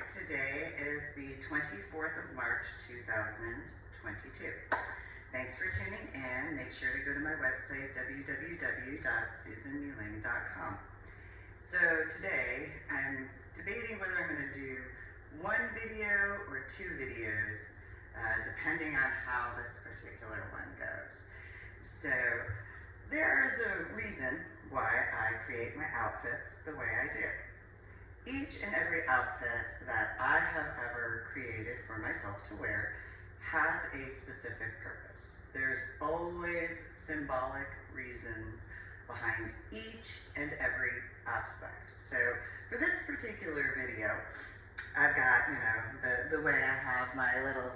Today is the 24th of March, 2022. Thanks for tuning in. Make sure to go to my website, www.susanmeeling.com. So today, I'm debating whether I'm going to do one video or two videos, depending on how this particular one goes. So there's a reason why I create my outfits the way I do. Each and every outfit that I have ever created for myself to wear has a specific purpose. There's always symbolic reasons behind each and every aspect. So for this particular video, I've got, the way I have my little,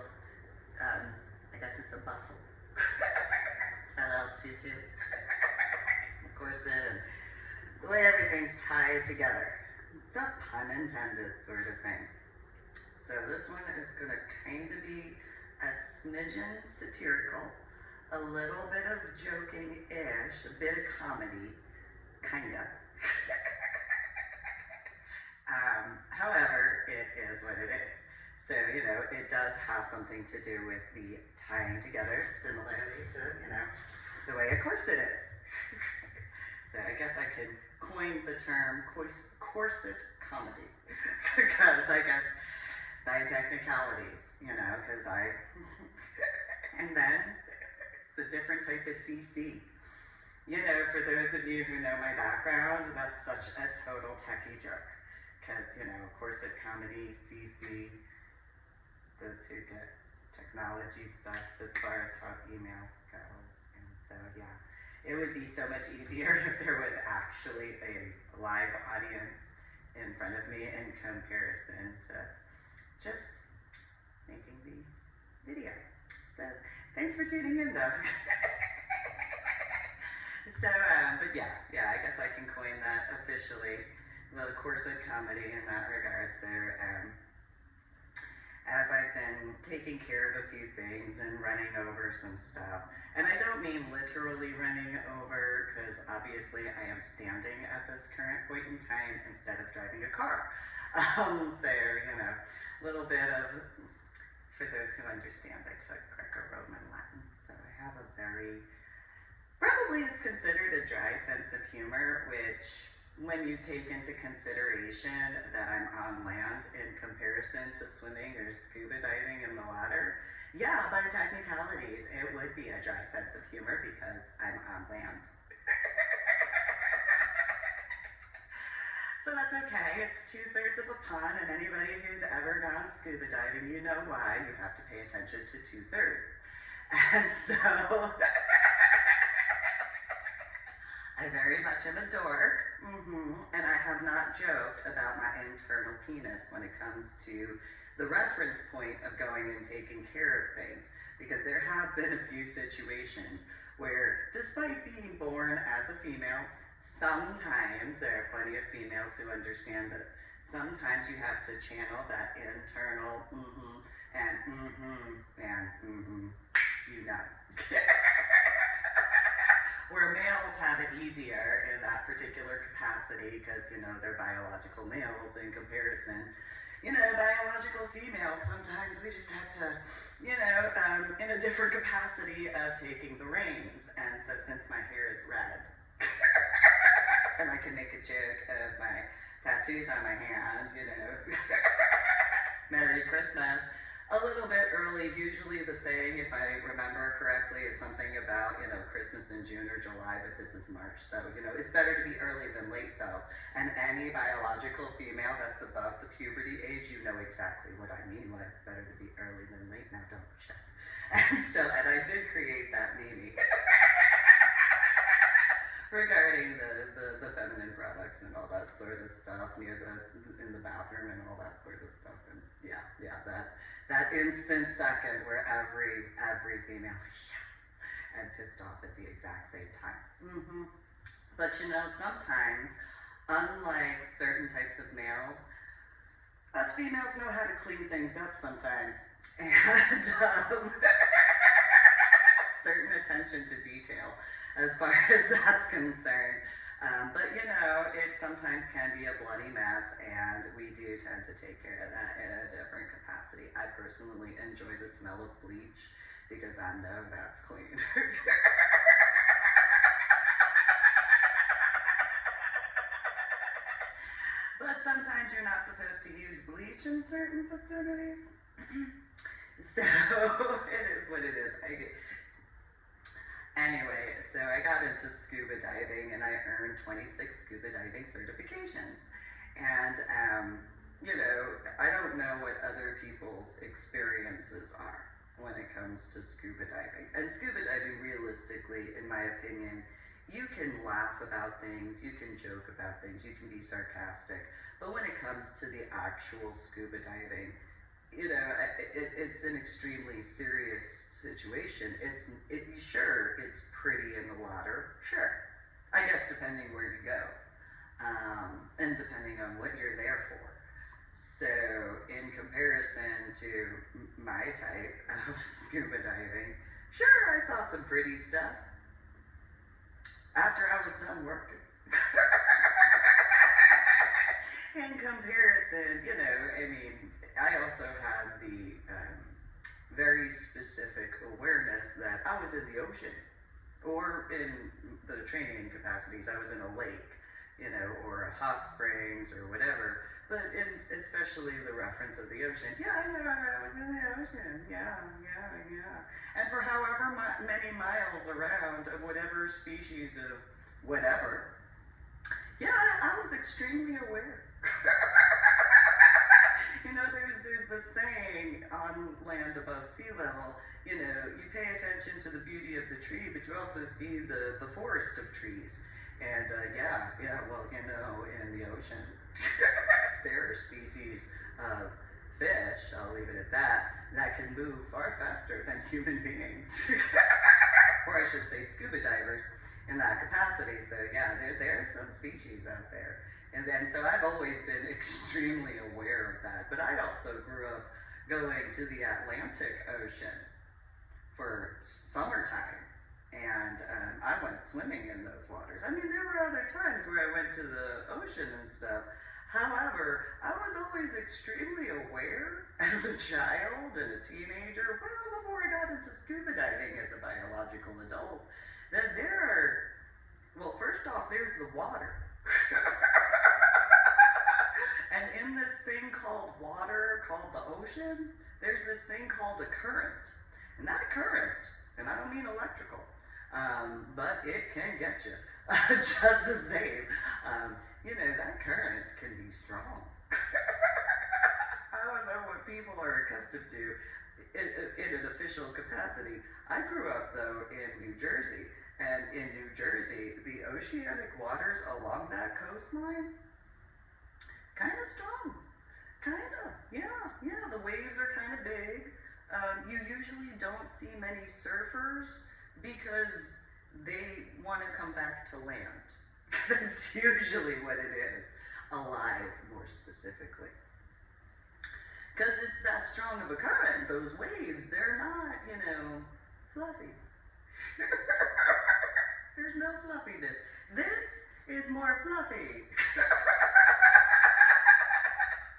I guess it's a bustle, a little tutu, of corset, and the way everything's tied together. It's a pun intended sort of thing. So this one is going to kind of be a smidgen satirical, a little bit of joking-ish, a bit of comedy, kinda. However, it is what it is. So, it does have something to do with the tying together, similarly to, the way a corset is. So I guess I could coin the term corset comedy, because I guess by technicalities, because and then it's a different type of CC. For those of you who know my background, that's such a total techie joke, because, corset comedy, CC, those who get technology stuff as far as how emails go, and so, yeah. It would be so much easier if there was actually a live audience in front of me in comparison to just making the video. So thanks for tuning in though. So, but yeah, I guess I can coin that officially, the corset comedy in that regard. So, as I've been taking care of a few things and running over some stuff. And I don't mean literally running over, because obviously I am standing at this current point in time instead of driving a car. So, a little bit of, for those who understand, I took Greco-Roman Latin. So I have a probably it's considered a dry sense of humor, which when you take into consideration that I'm on land in comparison to swimming or scuba diving in the water, yeah, by technicalities, it would be a dry sense of humor because I'm on land. So that's okay, it's 2/3 of a pun, and anybody who's ever gone scuba diving, you know why you have to pay attention to 2/3. And so, I very much am a dork, and I have not joked about my internal penis when it comes to the reference point of going and taking care of things, because there have been a few situations where, despite being born as a female, sometimes, there are plenty of females who understand this, sometimes you have to channel that internal and where males have it easier in that particular capacity because, they're biological males in comparison. Biological females, sometimes we just have to, in a different capacity of taking the reins. And so since my hair is red, and I can make a joke of my tattoos on my hand, Merry Christmas. A little bit early, usually the saying, if I remember correctly, is something about, Christmas in June or July, but this is March. So, it's better to be early than late though. And any biological female that's above the puberty age, you know exactly what I mean when it's better to be early than late. Now don't check. And I did create that meme regarding the feminine products and all that sort of stuff in the bathroom and all that sort of stuff. And yeah, that instant second where every female and pissed off at the exact same time. But sometimes, unlike certain types of males, us females know how to clean things up sometimes. And certain attention to detail as far as that's concerned. But you know, it sometimes can be a bloody mess, and we do tend to take care of that in a different capacity. I personally enjoy the smell of bleach because I know that's clean. But sometimes you're not supposed to use bleach in certain facilities. So it is what it is. Anyway, so I got into scuba diving and I earned 26 scuba diving certifications. And, you know, I don't know what other people's experiences are when it comes to scuba diving. And scuba diving, realistically, in my opinion, you can laugh about things, you can joke about things, you can be sarcastic. But when it comes to the actual scuba diving, you know, it's an extremely serious situation. Sure, it's pretty in the water. Sure. I guess depending where you go. And depending on what you're there for. So, in comparison to my type of scuba diving, sure, I saw some pretty stuff after I was done working. In comparison, you know, I mean, I also had the very specific awareness that I was in the ocean, or in the training capacities, I was in a lake, you know, or a hot springs or whatever. But especially the reference of the ocean. Yeah, I know, I was in the ocean. Yeah. And for however many miles around of whatever species of whatever, yeah, I was extremely aware. You know, there's the saying on land above sea level, you know, you pay attention to the beauty of the tree, but you also see the forest of trees. And well, you know, in the ocean, there are species of fish, I'll leave it at that can move far faster than human beings. Or I should say scuba divers in that capacity. So yeah, there are some species out there. And then, so I've always been extremely aware of that. But I also grew up going to the Atlantic Ocean for summertime. And I went swimming in those waters. I mean, there were other times where I went to the ocean and stuff. However, I was always extremely aware as a child and a teenager, well, before I got into scuba diving as a biological adult, that well, first off, there's the water. And in this thing called water, called the ocean, there's this thing called a current. And that current, and I don't mean electrical, but it can get you just the same. You know, that current can be strong. I don't know what people are accustomed to in an official capacity. I grew up, though, in New Jersey. And in New Jersey, the oceanic waters along that coastline, kind of strong. Yeah, the waves are kind of big. You usually don't see many surfers because they want to come back to land. That's usually what it is, alive more specifically. Because it's that strong of a current, those waves, they're not, you know, fluffy. There's no fluffiness. This is more fluffy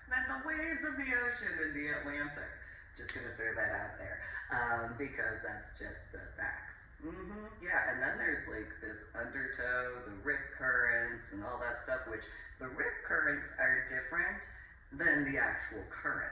than the waves of the ocean in the Atlantic. Just gonna throw that out there, because that's just the facts. Yeah, and then there's like this undertow, the rip currents, and all that stuff, which the rip currents are different than the actual current.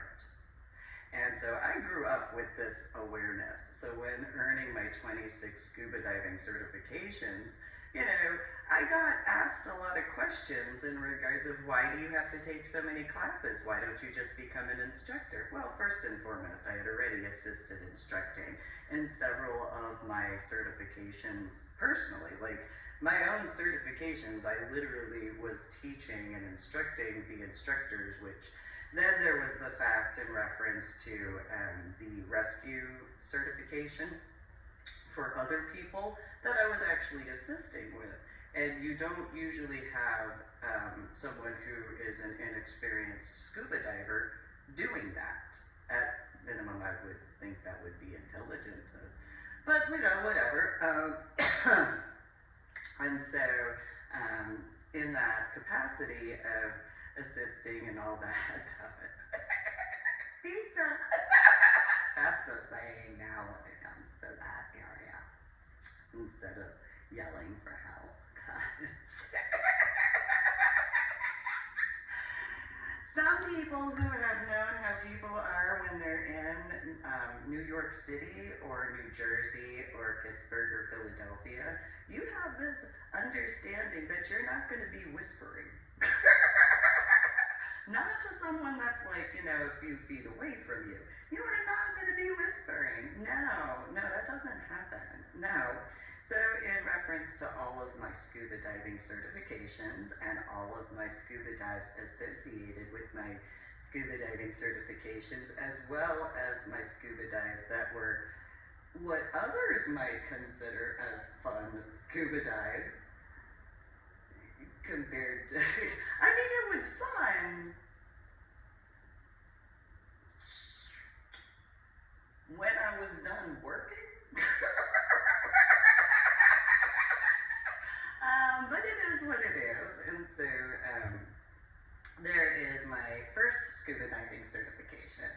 And so I grew up with this awareness. So when earning my 26 scuba diving certifications, you know, I got asked a lot of questions in regards of why do you have to take so many classes? Why don't you just become an instructor? Well, first and foremost, I had already assisted instructing in several of my certifications personally. Like my own certifications, I literally was teaching and instructing the instructors, which then there was the fact in reference to the rescue certification for other people that I was actually assisting with. And you don't usually have someone who is an inexperienced scuba diver doing that. At minimum, I would think that would be intelligent. But, you know, whatever. And so in that capacity of assisting and all that. Pizza! That's the saying now when it comes to that area. Instead of yelling for help. Some people who have known how people are when they're in New York City or New Jersey or Pittsburgh or Philadelphia, you have this understanding that you're not going to be whispering. Not to someone that's like, a few feet away from you. You are not going to be whispering. No, that doesn't happen. No. So in reference to all of my scuba diving certifications and all of my scuba dives associated with my scuba diving certifications, as well as my scuba dives that were what others might consider as fun scuba dives, compared to, it was fun when I was done working. But it is what it is, and so there is my first scuba diving certification,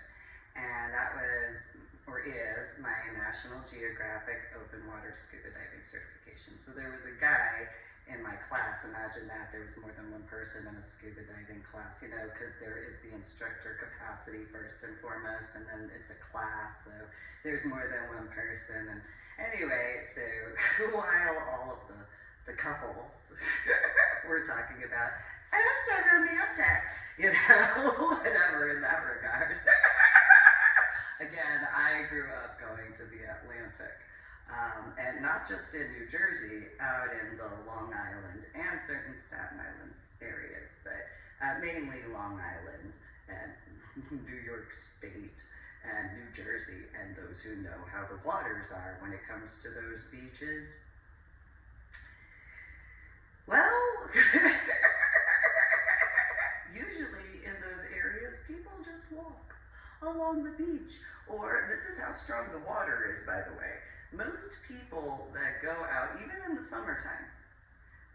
and that was, or is, my National Geographic Open Water Scuba Diving certification. So there was a guy in my class, imagine that, there was more than one person in a scuba diving class, because there is the instructor capacity first and foremost, and then it's a class, so there's more than one person, and anyway, so while all of the couples we're talking about, oh, so romantic, whatever in that regard. Again, I grew up going to the Atlantic, and not just in New Jersey, out in the Long Island and certain Staten Island areas, but mainly Long Island and New York State and New Jersey, and those who know how the waters are when it comes to those beaches. Well, usually in those areas, people just walk along the beach. Or, this is how strong the water is, by the way. Most people that go out, even in the summertime,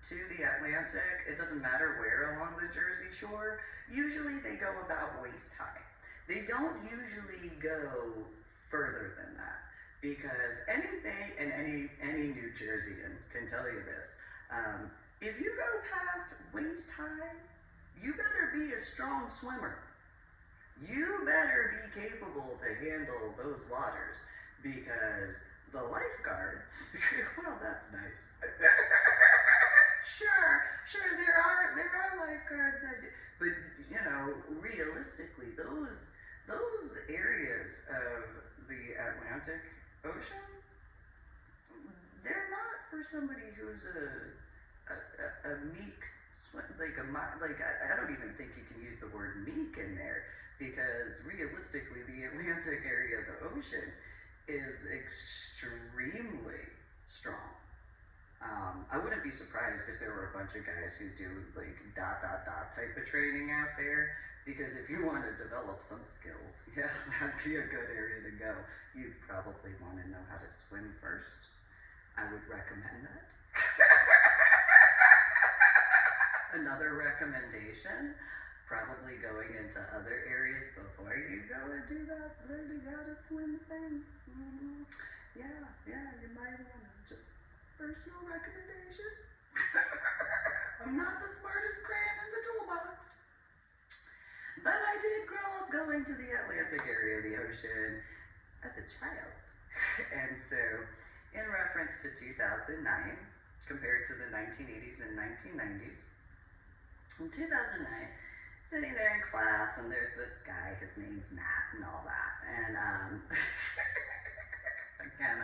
to the Atlantic, it doesn't matter where along the Jersey Shore, usually they go about waist high. They don't usually go further than that, because anything, and any New Jerseyan can tell you this, if you go past waist high, you better be a strong swimmer. You better be capable to handle those waters, because the lifeguards, well, that's nice. Sure, there are lifeguards that do, but realistically, those areas of the Atlantic Ocean, they're not for somebody who's a meek swim, I don't even think you can use the word meek in there, because realistically the Atlantic area of the ocean is extremely strong. I wouldn't be surprised if there were a bunch of guys who do type of training out there, because if you want to develop some skills, yeah, that'd be a good area to go. You'd probably want to know how to swim first. I would recommend that. Another recommendation, probably going into other areas before you go and do that learning how to swim thing. Yeah, you might want to, just personal recommendation. I'm not the smartest crayon in the toolbox, but I did grow up going to the Atlantic area of the ocean as a child. And so, in reference to 2009, compared to the 1980s and 1990s, in 2009, sitting there in class, and there's this guy, his name's Matt and all that, and again,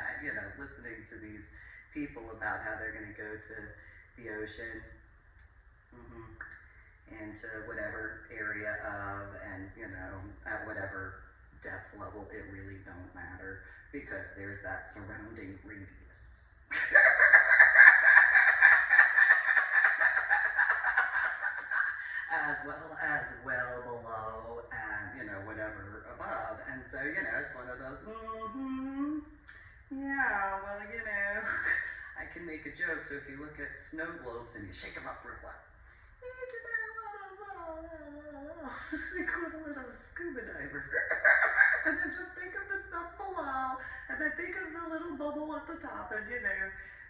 listening to these people about how they're going to go to the ocean, into whatever area of, and at whatever depth level, it really don't matter, because there's that surrounding radius. As well as well below and, whatever above. And so, it's one of those, yeah, well, I can make a joke. So if you look at snow globes and you shake them up real well, it's the equivalent of a scuba diver. And then just think of the stuff below, and then think of the little bubble at the top, and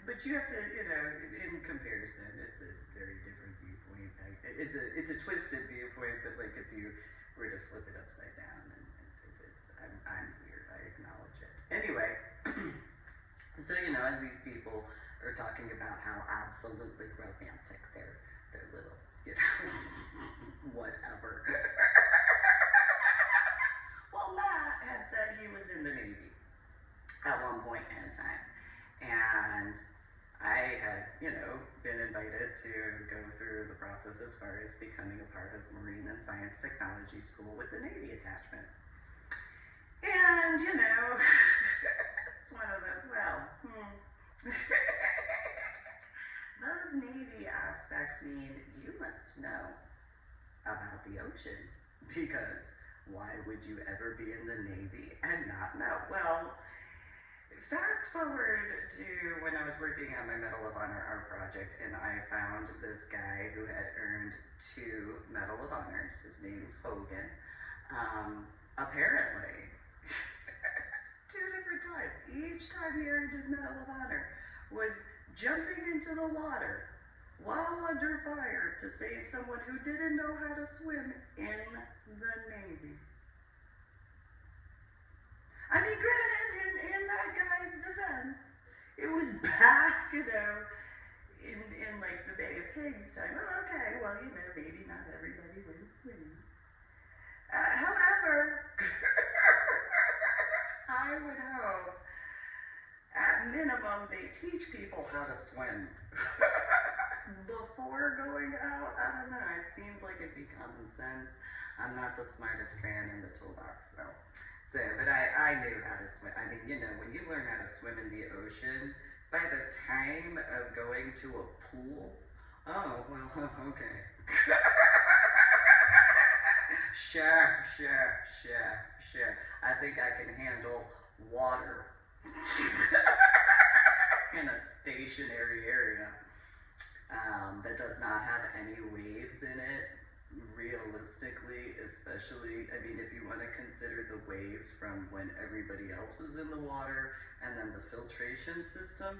but you have to, in comparison, it's a very different viewpoint. It's a twisted viewpoint, but like if you were to flip it upside down, and it is, I'm weird, I acknowledge it. Anyway, so as these people are talking about how absolutely romantic their little, whatever. Well, Matt had said he was in the Navy at one point in time, and I had, been invited to go through the process as far as becoming a part of Marine and Science Technology School with the Navy attachment. And, it's one of those, those Navy aspects mean you must know about the ocean, because why would you ever be in the Navy and not know? Well, fast forward to when I was working on my Medal of Honor art project, and I found this guy who had earned 2 Medal of Honors. His name's Hogan. Apparently, 2 different times. Each time he earned his Medal of Honor was jumping into the water while under fire to save someone who didn't know how to swim in the Navy. I mean, granted, in that guy's defense, it was back, in like the Bay of Pigs time. Oh, okay, well, maybe not everybody learns swimming. However, I would hope, at minimum, they teach people how to swim before going out. I don't know, it seems like it'd be common sense. I'm not the smartest crayon in the toolbox, though. So, but I knew how to swim. I mean, when you learn how to swim in the ocean, by the time of going to a pool, oh, well, okay. Sure. I think I can handle water in a stationary area that does not have any waves in it. Realistically, especially, I mean, if you want to consider the waves from when everybody else is in the water and then the filtration system,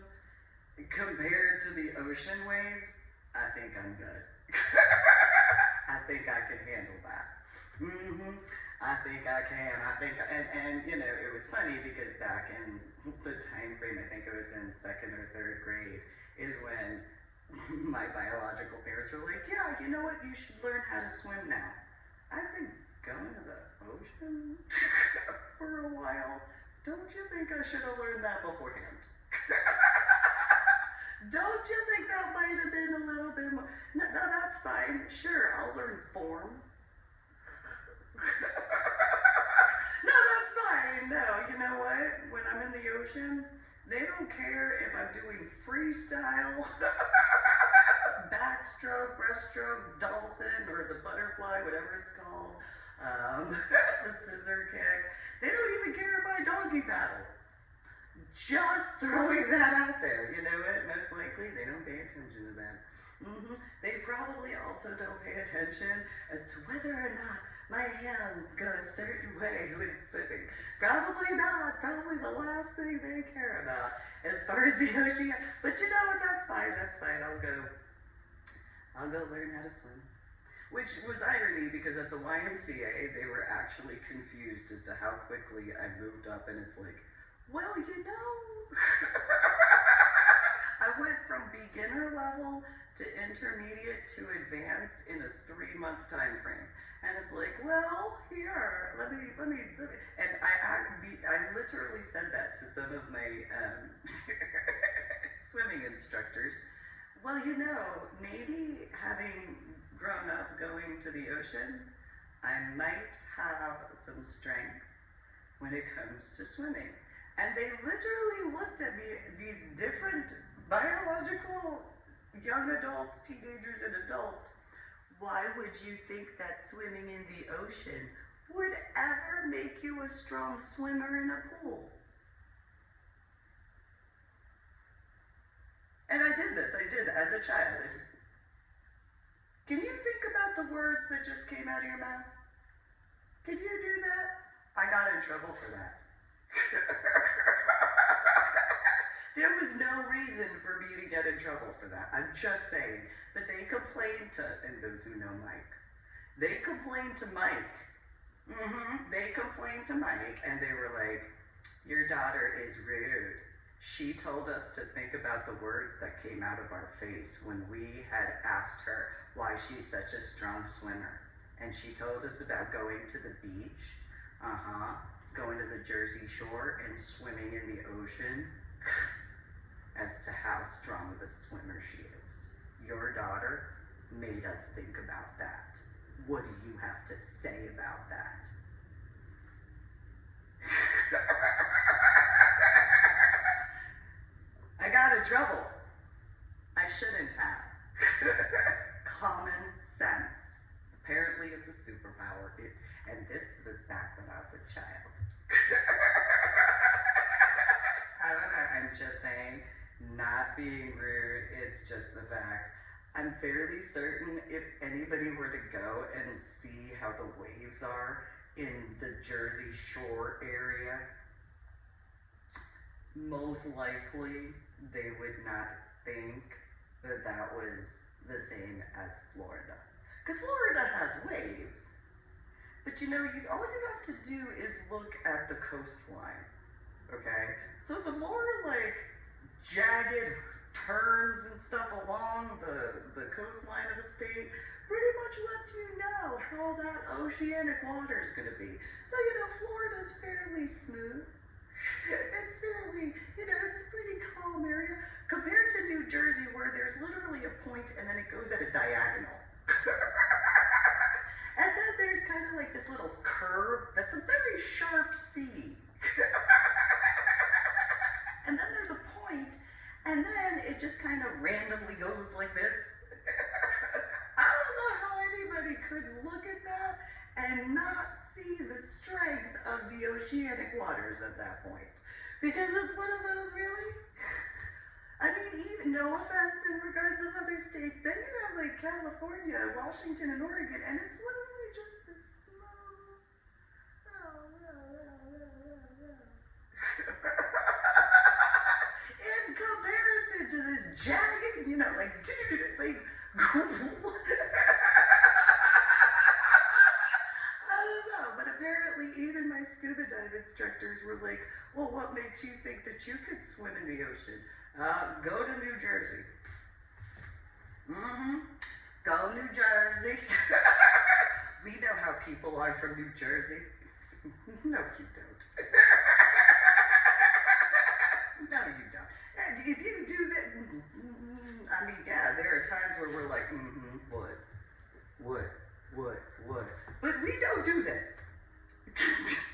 compared to the ocean waves, I think I'm good. I think I can handle that. I think I can. And it was funny because back in the time frame, I think it was in 2nd or 3rd grade, is when my biological parents were like, yeah, you know what, you should learn how to swim now. I've been going to the ocean for a while. Don't you think I should have learned that beforehand? Don't you think that might have been a little bit more? No, that's fine. Sure, I'll learn form. No, that's fine. No, you know what? When I'm in the ocean, they don't care if I'm doing freestyle, backstroke, breaststroke, dolphin, or the butterfly, whatever it's called, the scissor kick. They don't even care if I donkey paddle. Just throwing that out there. You know what? Most likely, they don't pay attention to that. They probably also don't pay attention as to whether or not my hands go a certain way when swimming. Probably not. Probably the last thing they care about as far as the ocean. But you know what? That's fine. I'll go learn how to swim. Which was irony because at the YMCA, they were actually confused as to how quickly I moved up, and it's like, well, I went from beginner level to intermediate to advanced in a 3-month time frame. And it's like, well, here, let me, and I literally said that to some of my swimming instructors. Well, maybe having grown up going to the ocean, I might have some strength when it comes to swimming. And they literally looked at me, these different biological young adults, teenagers, and adults. Why would you think that swimming in the ocean would ever make you a strong swimmer in a pool? And I did as a child. Can you think about the words that just came out of your mouth? Can you do that? I got in trouble for that. There was no reason for me to get in trouble for that. I'm just saying. But they complained to, and those who know Mike, they complained to Mike. They complained to Mike, and they were like, your daughter is rude. She told us to think about the words that came out of our face when we had asked her why she's such a strong swimmer. And she told us about going to the beach, going to the Jersey Shore and swimming in the ocean as to how strong of a swimmer she is. Your daughter made us think about that. What do you have to say about that? I got in trouble. I shouldn't have. Common sense apparently is a superpower. And this was back when I was a child. I don't know, I'm just saying, not being rude, it's just the facts. I'm fairly certain if anybody were to go and see how the waves are in the Jersey Shore area, most likely they would not think that that was the same as Florida. Because Florida has waves, but you know, all you have to do is look at the coastline, okay? So the more like jagged turns and stuff along the coastline of the state pretty much lets you know how that oceanic water is going to be. So, you know, Florida's fairly smooth. It's fairly, you know, it's a pretty calm area compared to New Jersey where there's literally a point and then it goes at a diagonal. And then there's kind of like this little curve that's a very sharp C. And then there's a point, and then it just kind of randomly goes like this. I don't know how anybody could look at that and not see the strength of the oceanic waters at that point. Because it's one of those, really? I mean, even, no offense in regards of other states, then you have like California, Washington, and Oregon, and it's literally just this smooth. In comparison to this jagged, you know, like, I don't know, but apparently even my scuba dive instructors were like, well, what makes you think that you could swim in the ocean? Go to New Jersey. Go New Jersey. We know how people are from New Jersey. No, you don't. No, you don't. And if you do that, I mean, yeah, there are times where we're like, would. But we don't do this.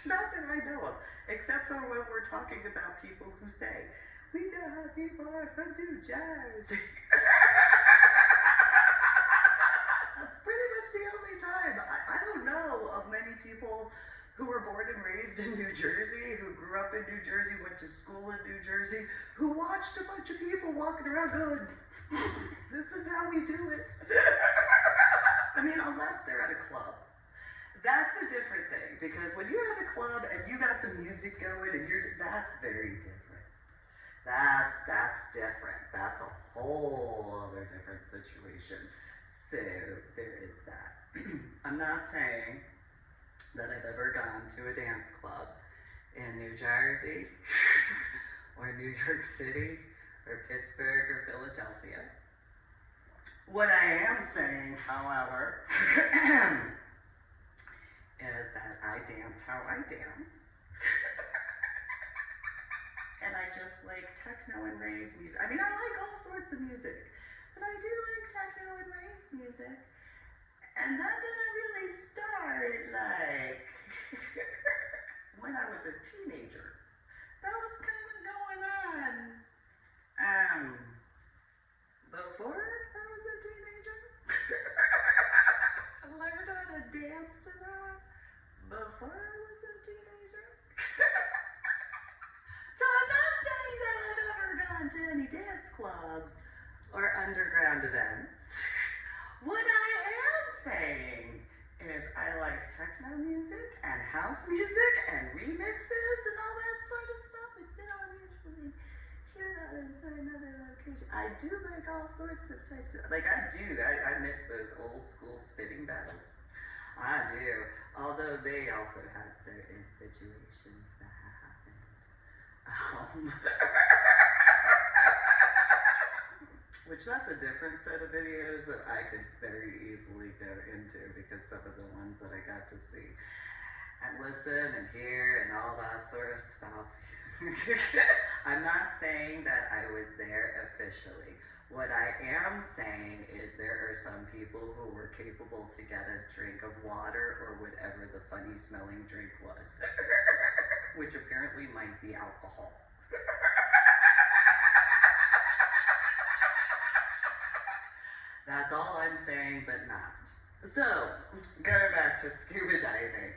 Not that I know of, except for when we're talking about people who say, we know how people are from New Jersey. That's pretty much the only time. I don't know of many people who were born and raised in New Jersey, who grew up in New Jersey, went to school in New Jersey, who watched a bunch of people walking around going, this is how we do it. I mean, unless they're at a club. That's a different thing, because when you're at a club and you got the music going and that's very different. That's different. That's a whole other different situation. So there is that. I'm not saying that I've ever gone to a dance club in New Jersey or New York City or Pittsburgh or Philadelphia. What I am saying, however, is that I dance how I dance. And I just like techno and rave music. I mean, I like all sorts of music, but I do like techno and rave music. And that didn't really start like when I was a teenager. That was kind of going on before I was a teenager. I learned how to dance to that before I was a teenager. So I'm not saying that I've ever gone to to any dance clubs or underground events. What I am saying is I like techno music and house music and remixes and all that sort of stuff. And you don't usually hear that in another location. I do like all sorts of types of, like I miss those old school spitting battles. I do. Although they also had certain situations that happened. Which that's a different set of videos that I could very easily go into, because some of the ones that I got to see and listen and hear and all that sort of stuff. I'm not saying that I was there officially. What I am saying is there are some people who were capable to get a drink of water or whatever the funny smelling drink was, which apparently might be alcohol. That's all I'm saying, but not. So, going back to scuba diving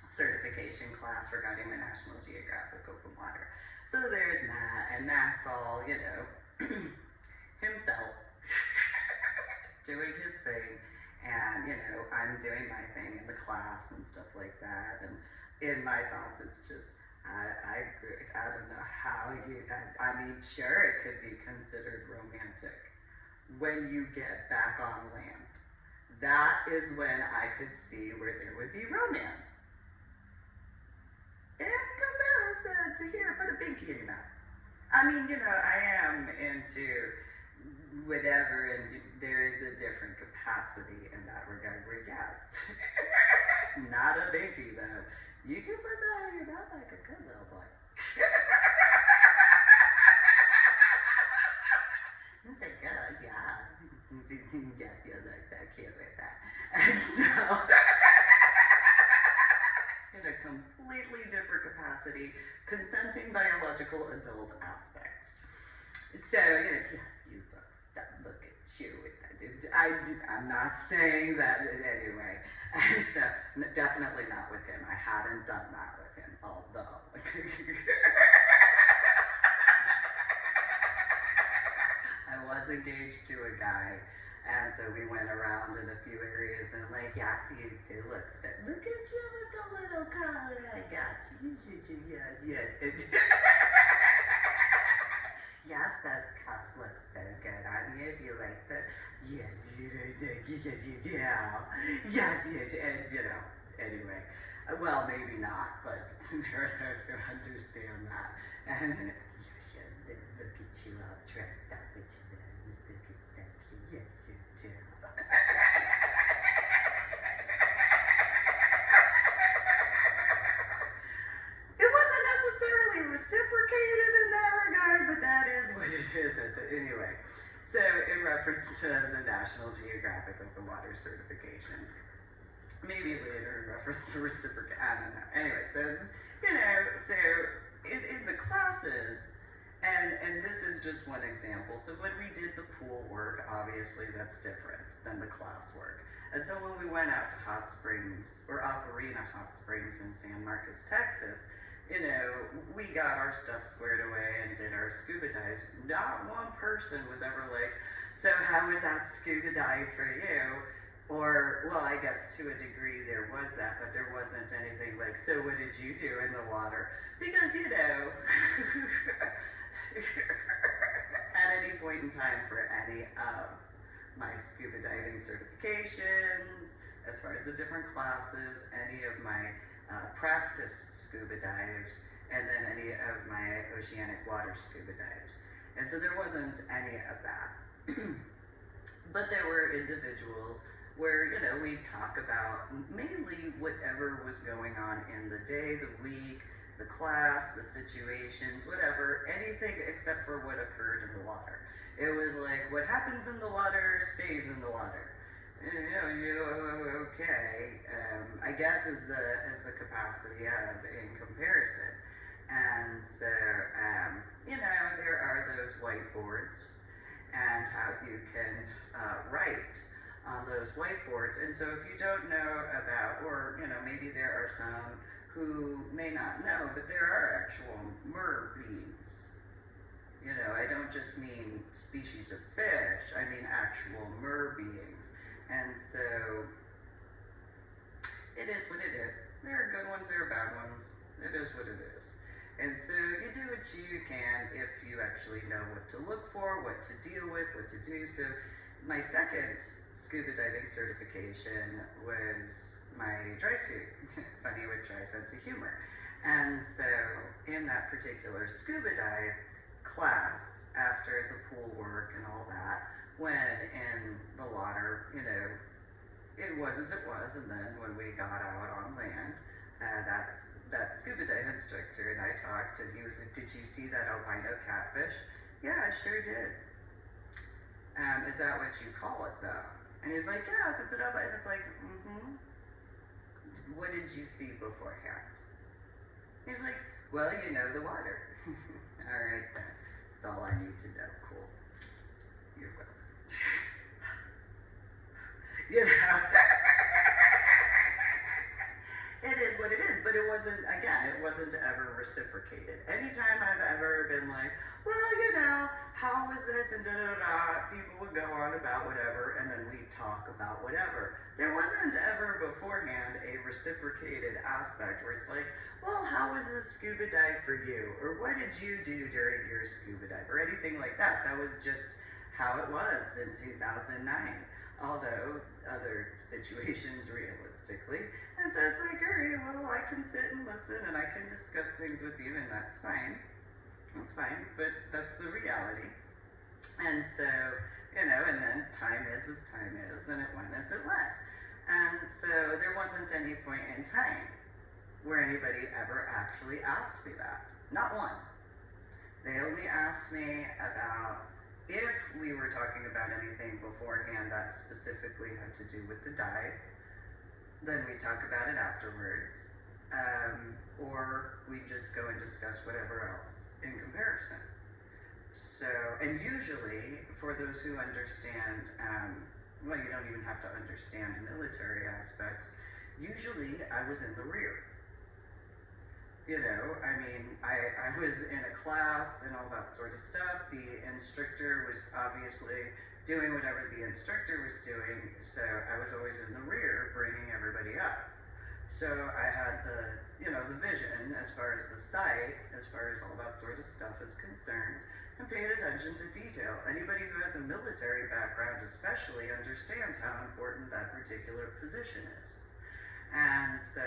certification class regarding my National Geographic open water. So there's Matt, and Matt's all, himself, doing his thing, and, I'm doing my thing in the class and stuff like that, and in my thoughts, it's just, I don't know how sure, it could be considered romantic when you get back on land. That is when I could see where there would be romance. In comparison to here, put a binky in your mouth. I am into whatever, and there is a different capacity in that regard where, yes, not a binky though. You can put that in your mouth like a good little boy. It's like, yeah. Yes, you're like that kid with that. And so, in a completely different capacity, consenting biological adult aspects. So, yes, you look at you. I'm not saying that in any way. And so, definitely not with him. I hadn't done that with him, although. I was engaged to a guy, and so we went around in a few areas, and yes, you too. Look at you with the little collar I got you. Yes. Yes, that cuff looks so good on you. Do you like that? Yes, you do. Yes, you do. Yes, you do. And, anyway. Well, maybe not, but there are those who understand that. And, look at you all dressed up with your look at that kid. Yes, you do. It wasn't necessarily reciprocated in that regard, but that is what it is. Anyway, so in reference to the National Geographic Open Water Certification, maybe later in reference to reciprocate, I don't know. Anyway, so, so in the classes, and this is just one example. So when we did the pool work, obviously that's different than the class work. And so when we went out to Hot Springs, or Ocarina Hot Springs in San Marcos, Texas, we got our stuff squared away and did our scuba dives. Not one person was ever like, so how was that scuba dive for you? Or, well, I guess to a degree there was that, but there wasn't anything like, so what did you do in the water? Because, at any point in time for any of my scuba diving certifications, as far as the different classes, any of my practice scuba dives, and then any of my oceanic water scuba dives. And so there wasn't any of that. But there were individuals where, we'd talk about mainly whatever was going on in the day, the week, the class, the situations, whatever, anything except for what occurred in the water. It was like, what happens in the water stays in the water. Okay, I guess is the capacity of in comparison. And so, there are those whiteboards and how you can write on those whiteboards. And so if you don't know about, or, maybe there are some who may not know, but there are actual mer beings You know, I don't just mean species of fish, I mean actual mer beings. And so, it is what it is. There are good ones, there are bad ones. It is what it is. And so you do what you can if you actually know what to look for, what to deal with, what to do. So my second scuba diving certification was my dry suit. Funny with dry sense of humor. And so in that particular scuba dive class, after the pool work and all that, when in the water, you know, it was as it was, and then when we got out on land, that scuba dive instructor and I talked, and he was like, "Did you see that albino catfish?" "Yeah, I sure did." "Is that what you call it, though?" And he's like, "Yes, it's an albino." And it's like, "What did you see beforehand?" He's like, "Well, you know the water." "All right, then. That's all I need to know." "Cool. You're welcome." You know, it is what it is, but it wasn't, again, it wasn't ever reciprocated. Anytime I've ever been like, "Well, you know, how was this?" and da-da-da-da, people would go on about whatever, and then we'd talk about whatever. There wasn't ever beforehand a reciprocated aspect where it's like, "Well, how was the scuba dive for you?" or "What did you do during your scuba dive?" or anything like that. That was just how it was in 2009. Although other situations realistically. And so it's like, all right, well, I can sit and listen and I can discuss things with you, and that's fine. That's fine, but that's the reality. And so, you know, and then time is as time is, and it went as it went. And so there wasn't any point in time where anybody ever actually asked me that. Not one. They only asked me about if we were talking about anything beforehand that specifically had to do with the dive, then we talk about it afterwards, or we just go and discuss whatever else in comparison. So, and usually, for those who understand, well, you don't even have to understand military aspects, usually I was in the rear. You know, I mean, I was in a class and all that sort of stuff. The instructor was obviously doing whatever the instructor was doing, so I was always in the rear bringing everybody up. So I had the, you know, the vision as far as the sight, as far as all that sort of stuff is concerned, and paid attention to detail. Anybody who has a military background especially understands how important that particular position is. And so,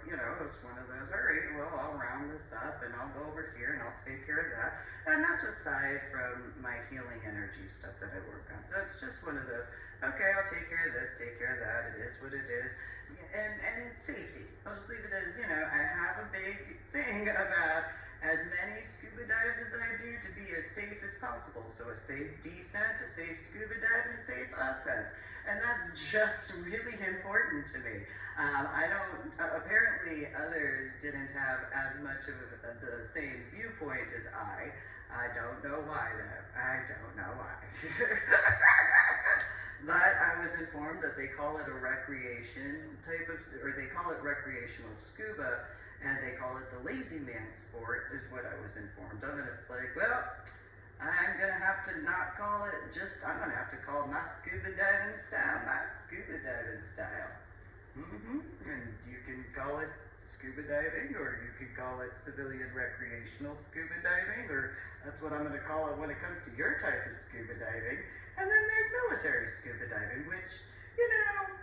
you know, it was one of those, all right, well, I'll round this up and I'll go over here and I'll take care of that. And that's aside from my healing energy stuff that I work on. So it's just one of those, okay, I'll take care of this, take care of that, it is what it is. And safety. I'll just leave it as, you know, I have a big thing about as many scuba dives as I do to be as safe as possible. So a safe descent, a safe scuba dive, and a safe ascent. And that's just really important to me. I don't, apparently others didn't have as much of the same viewpoint as I. I don't know why though. I don't know why. But I was informed that they call it a recreation type of, or they call it recreational scuba, and they call it the lazy man sport, is what I was informed of. And it's like, well, I'm gonna have to not call it just, I'm gonna have to call my scuba diving style my scuba diving style. And you can call it scuba diving, or you could call it civilian recreational scuba diving, or that's what I'm gonna call it when it comes to your type of scuba diving. And then there's military scuba diving, which, you know,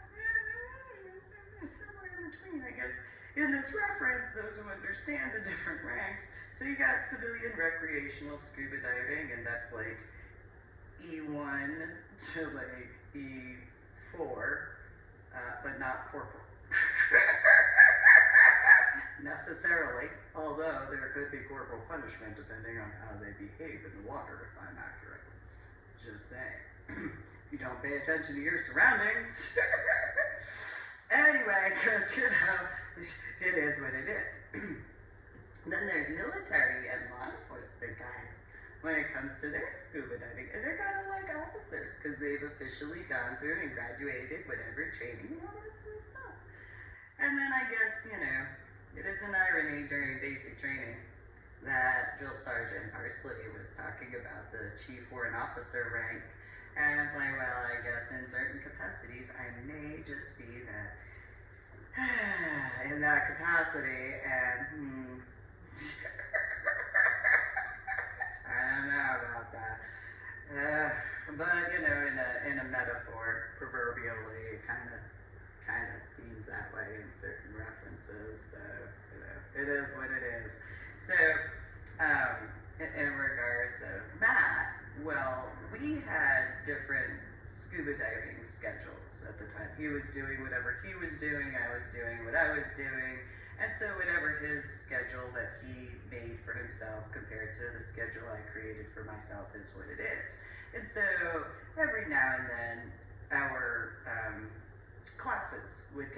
somewhere in between, I guess. In this reference, those who understand the different ranks, so you got civilian recreational scuba diving, and that's like E1 to like E4, but not corporal. Necessarily, although there could be corporal punishment depending on how they behave in the water, if I'm accurate. Just saying. You don't pay attention to your surroundings. Anyway, because, you know, it is what it is. Then there's military and law enforcement guys when it comes to their scuba diving. And they're kind of like officers because they've officially gone through and graduated whatever training and all that sort of stuff. And then I guess, you know, it is an irony during basic training that Drill Sergeant Parsley was talking about the Chief Warrant Officer rank, and it's like, well, I guess in certain capacities I may just be that in that capacity, and I don't know about that. But you know, in a metaphor, proverbially, it kind of seems that way in certain references. So you know, it is what it is. So in regards of Matt, well, we had different scuba diving schedules at the time. He was doing whatever he was doing, I was doing what I was doing, and so whatever his schedule that he made for himself compared to the schedule I created for myself is what it is. And so every now and then our classes would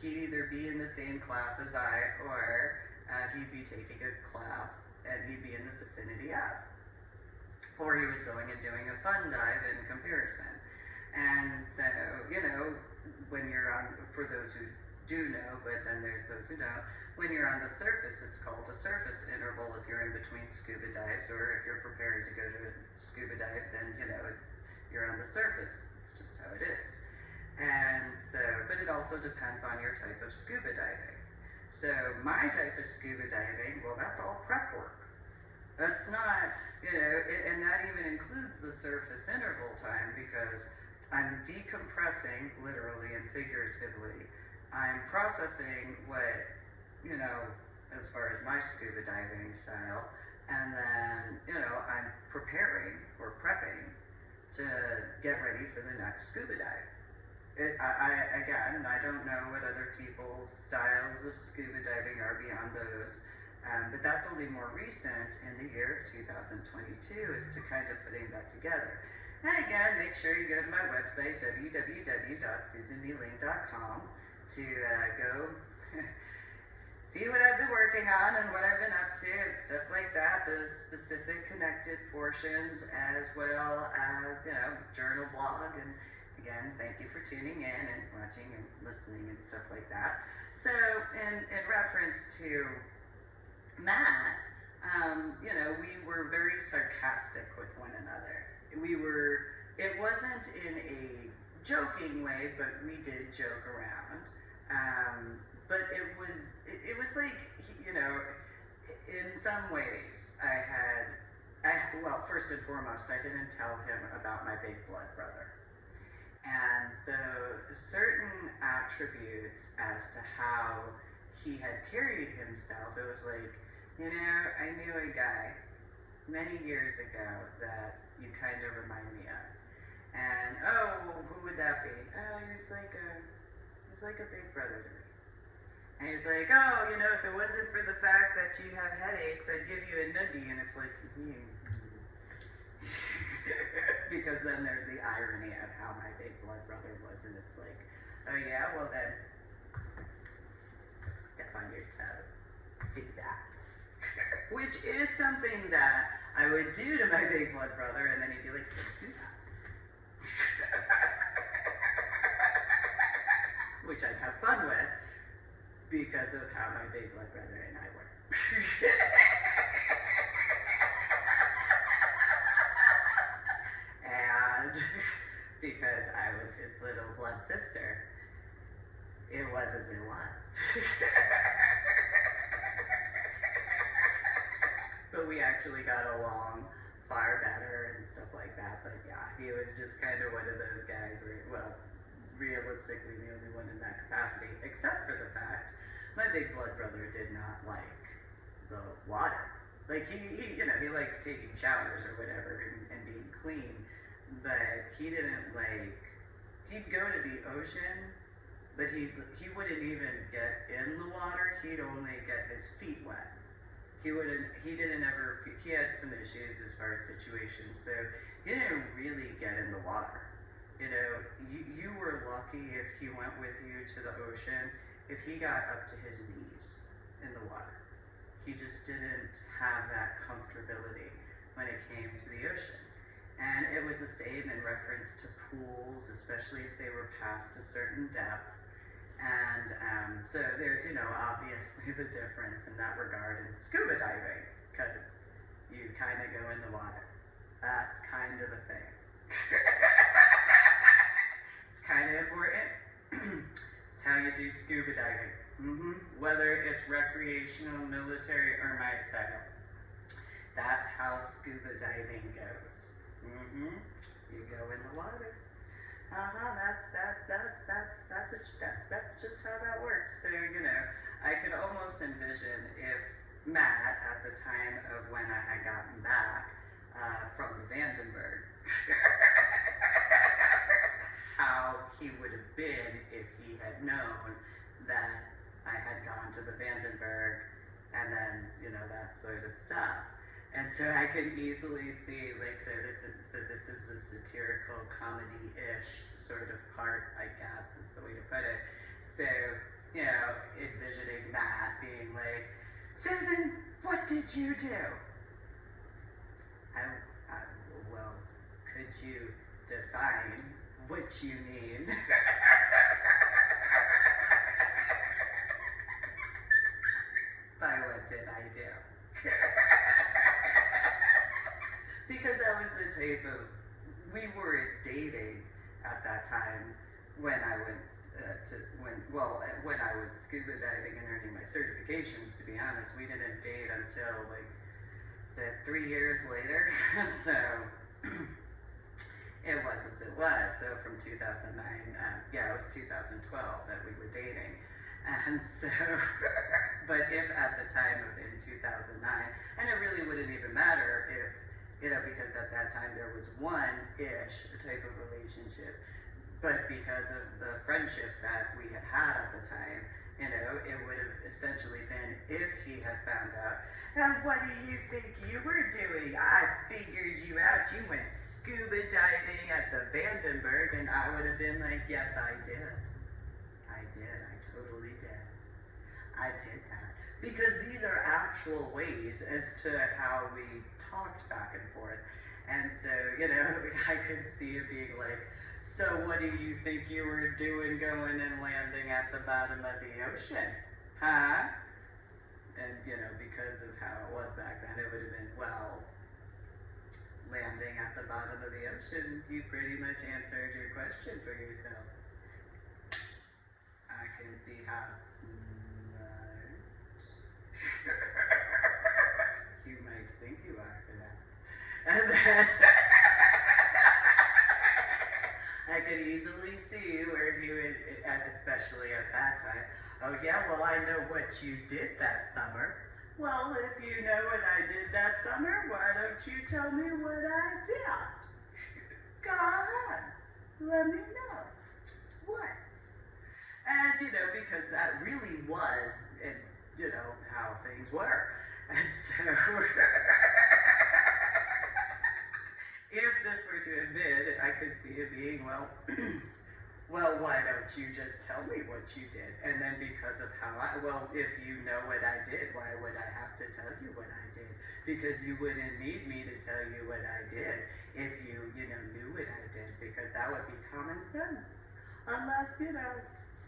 he'd either be in the same class as I, or he'd be taking a class and he'd be in the vicinity of. Or he was going and doing a fun dive in comparison. And so, you know, when you're on, for those who do know, but then there's those who don't, when you're on the surface, it's called a surface interval if you're in between scuba dives, or if you're preparing to go to a scuba dive, then, you know, you're on the surface. It's just how it is. And so, but it also depends on your type of scuba diving. So my type of scuba diving, well, that's all prep work. That's not, you know, and that even includes the surface interval time, because I'm decompressing, literally and figuratively. I'm processing what, you know, as far as my scuba diving style, and then, you know, I'm preparing or prepping to get ready for the next scuba dive. Again, I don't know what other people's styles of scuba diving are beyond those, but that's only more recent in the year of 2022 as to kind of putting that together. And again, make sure you go to my website, www.susanmeeling.com, to go see what I've been working on and what I've been up to and stuff like that, the specific connected portions, as well as, you know, journal blog. And again, thank you for tuning in and watching and listening and stuff like that. So in reference to Matt, you know, we were very sarcastic with one another. It wasn't in a joking way, but we did joke around. But it was like, you know, in some ways well, first and foremost, I didn't tell him about my big blood brother. And so certain attributes as to how he had carried himself, it was like, you know, I knew a guy many years ago that you kind of remind me of. And, oh, who would that be? Oh, he's like a big brother to me. And he's like, oh, you know, if it wasn't for the fact that you have headaches, I'd give you a noogie. And it's like, because then there's the irony of how my big blood brother was. And it's like, oh yeah, well then, step on your toes. Do that. Which is something that I would do to my big blood brother, and then he'd be like, don't do that. Which I'd have fun with, because of how my big blood brother and I were. And because I was his little blood sister, it was as it was. But we actually got along far better and stuff like that. But yeah, he was just kind of one of those guys where, well, realistically the only one in that capacity, except for the fact my big blood brother did not like the water. Like he you know, he likes taking showers or whatever and being clean, but he didn't like, he'd go to the ocean, but he wouldn't even get in the water, he'd only get his feet wet. He had some issues as far as situations, so he didn't really get in the water. You know, you were lucky if he went with you to the ocean, if he got up to his knees in the water. He just didn't have that comfortability when it came to the ocean. And it was the same in reference to pools, especially if they were past a certain depth. And so there's, you know, obviously the difference in that regard in scuba diving because you kind of go in the water. That's kind of the thing. It's kind of important. It's how you do scuba diving. Whether it's recreational, military, or my style. That's how scuba diving goes. You go in the water. That's just how that works. So, you know, I could almost envision if Matt, at the time of when I had gotten back from the Vandenberg, how he would have been if he had known that I had gone to the Vandenberg and then, you know, that sort of stuff. And so I could easily see, like, so this is the satirical comedy-ish sort of part, I guess, is the way to put it. So, you know, envisioning Matt being like, Susan, what did you do? Well, could you define what you mean? By what did I do? Because that was the type of, we weren't dating at that time when I went when I was scuba diving and earning my certifications. To be honest, we didn't date until, like, said 3 years later. So it was as it was. So from 2009, it was 2012 that we were dating. And so, but if at the time of in 2009, and it really wouldn't even matter if, you know, because at that time there was one-ish type of relationship, but because of the friendship that we had had at the time, you know, it would have essentially been if he had found out, and what do you think you were doing? I figured you out. You went scuba diving at the Vandenberg, and I would have been like, yes, I did. I totally did. I did that. Because these are actual ways as to how we talked back and forth. And so, you know, I could see it being like, so what do you think you were doing going and landing at the bottom of the ocean? Huh? And, you know, because of how it was back then, it would have been, well, landing at the bottom of the ocean, you pretty much answered your question for yourself. I can see how smart you might think you are for that. And then I could easily see where he would, especially at that time, oh yeah, well, I know what you did that summer. Well, if you know what I did that summer, why don't you tell me what I did? Go ahead. Let me know. What? And, you know, because that really was, you know, how things were. And so, if this were to have been, I could see it being, well, well, why don't you just tell me what you did? And then because of how well, if you know what I did, why would I have to tell you what I did? Because you wouldn't need me to tell you what I did if you know, knew what I did, because that would be common sense. Unless, you know,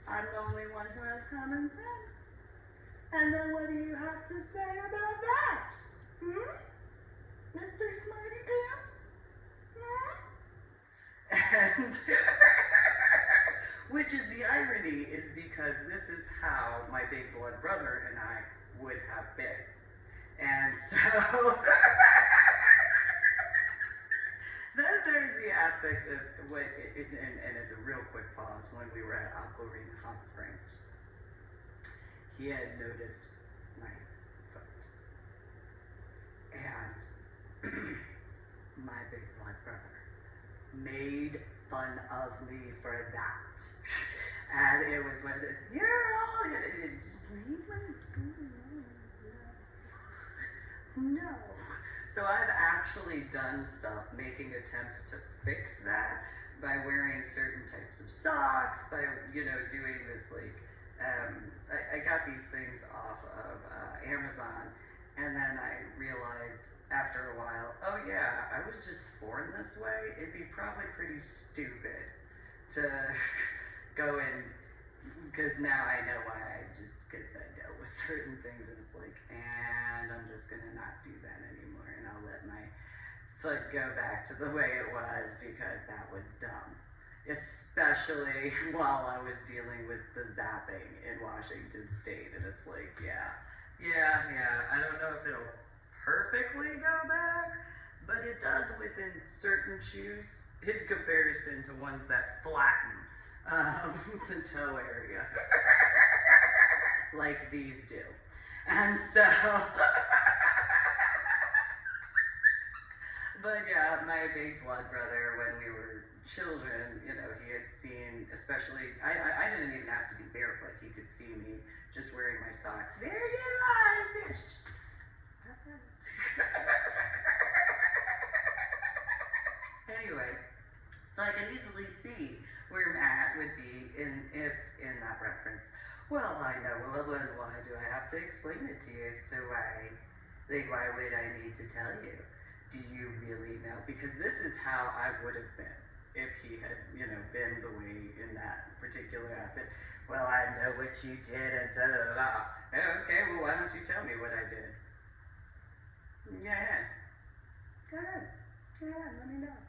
I'm the only one who has common sense. And then what do you have to say about that? Mr. Smarty Pants? And which is the irony, is because this is how my big blood brother and I would have been. And so then there's the aspects of what, and as a real quick pause, when we were at Aquarine Hot Springs, he had noticed my foot. And my big blood brother made fun of me for that. And it was one of those, you're all, just leave my, no. So I've actually done stuff, making attempts to fix that by wearing certain types of socks, by, you know, doing this, like, I got these things off of Amazon, and then I realized after a while, oh yeah, I was just born this way. It'd be probably pretty stupid to go in, because now I know why, because I dealt with certain things, and it's like, and I'm just gonna not do that anymore, and I'll let my foot go back to the way it was because that was dumb. Especially while I was dealing with the zapping in Washington State, and it's like, yeah, I don't know if it'll perfectly go back, but it does within certain shoes in comparison to ones that flatten the toe area, like these do. And so, but yeah, my big blood brother, when we were children, you know, he had seen, especially, I didn't even have to be barefoot, he could see me just wearing my socks. There you are! Anyway, so I can easily see where Matt would be in that reference. Well, I know, well, then why do I have to explain it to you as to why would I need to tell you? Do you really know? Because this is how I would have been if he had, you know, been the way in that particular aspect. Well, I know what you did and da-da-da-da. Okay, well, why don't you tell me what I did? Yeah. Go ahead, let me know.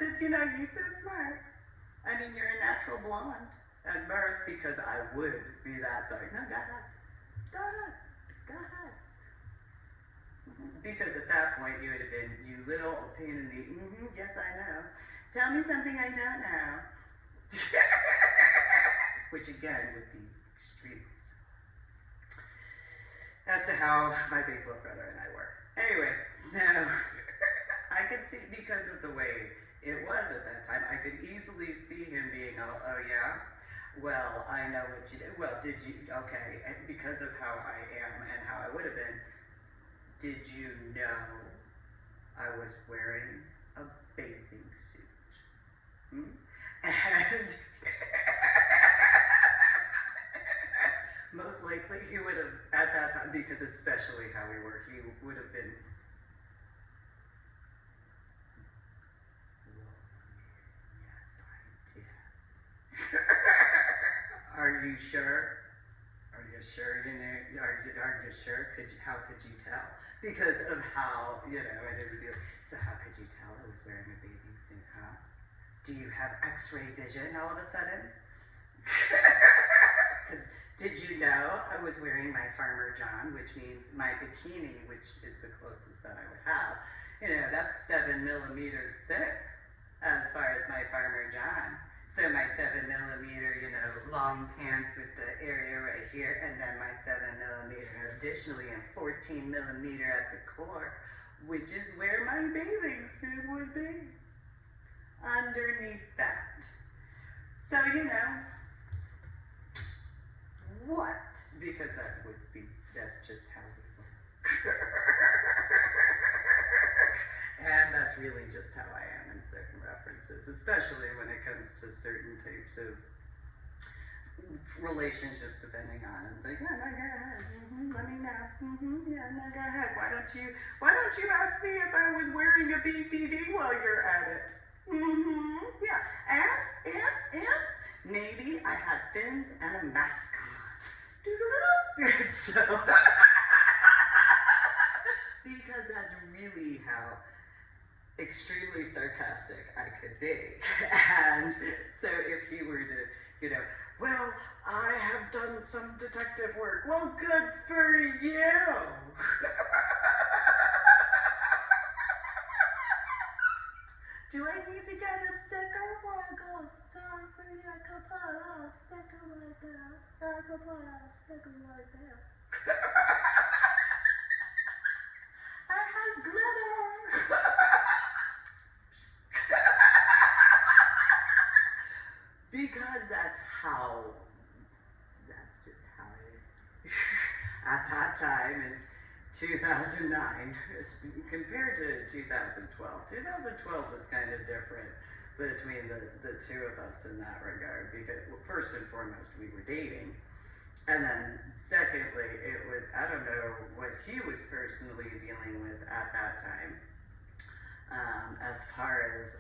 Since, you know, you're so smart. I mean, you're a natural blonde at birth, because I would be that sorry. No, go ahead. Because at that point, you would have been, you little pain in the, yes, I know. Tell me something I don't know. Which again would be extremely simple. As to how my big blood brother and I were. Anyway, so I could see, because of the way it was at that time, I could easily see him being, oh yeah? Well, I know what you did. Well, did you, okay, and because of how I am and how I would have been, did you know I was wearing a bathing suit? And most likely he would have, at that time, because especially how we were, he would have been, yes, I did. Are you sure? Are you sure? You know, are you sure? How could you tell? Because of how, you know, and it would be like, so how could you tell I was wearing a bathing suit, huh? Do you have x-ray vision all of a sudden? Because did you know I was wearing my Farmer John, which means my bikini, which is the closest that I would have. You know, that's 7 millimeters thick as far as my Farmer John. So my 7 millimeter, you know, long pants with the area right here, and then my 7 millimeter additionally, and 14 millimeter at the core, which is where my bathing suit would be. Underneath that. So, you know, what? Because that's just how we look. And that's really just how I am in certain references, especially when it comes to certain types of relationships, depending on. It's like, yeah, no, go ahead. Let me know. Yeah, no, go ahead. Why don't you ask me if I was wearing a BCD while you're at it? Yeah, and maybe I had fins and a mask on. So, because that's really how extremely sarcastic I could be. And so if he were to, you know, well, I have done some detective work. Well, good for you. Do I need to get a sticker or a ghost time for you? I can put a sticker right there. I can put a sticker right there. It has glitter. Because that's just how it is. At that time in 2009, compared to 2012. 2012 was kind of different between the two of us in that regard, because first and foremost, we were dating. And then secondly, it was, I don't know what he was personally dealing with at that time, as far as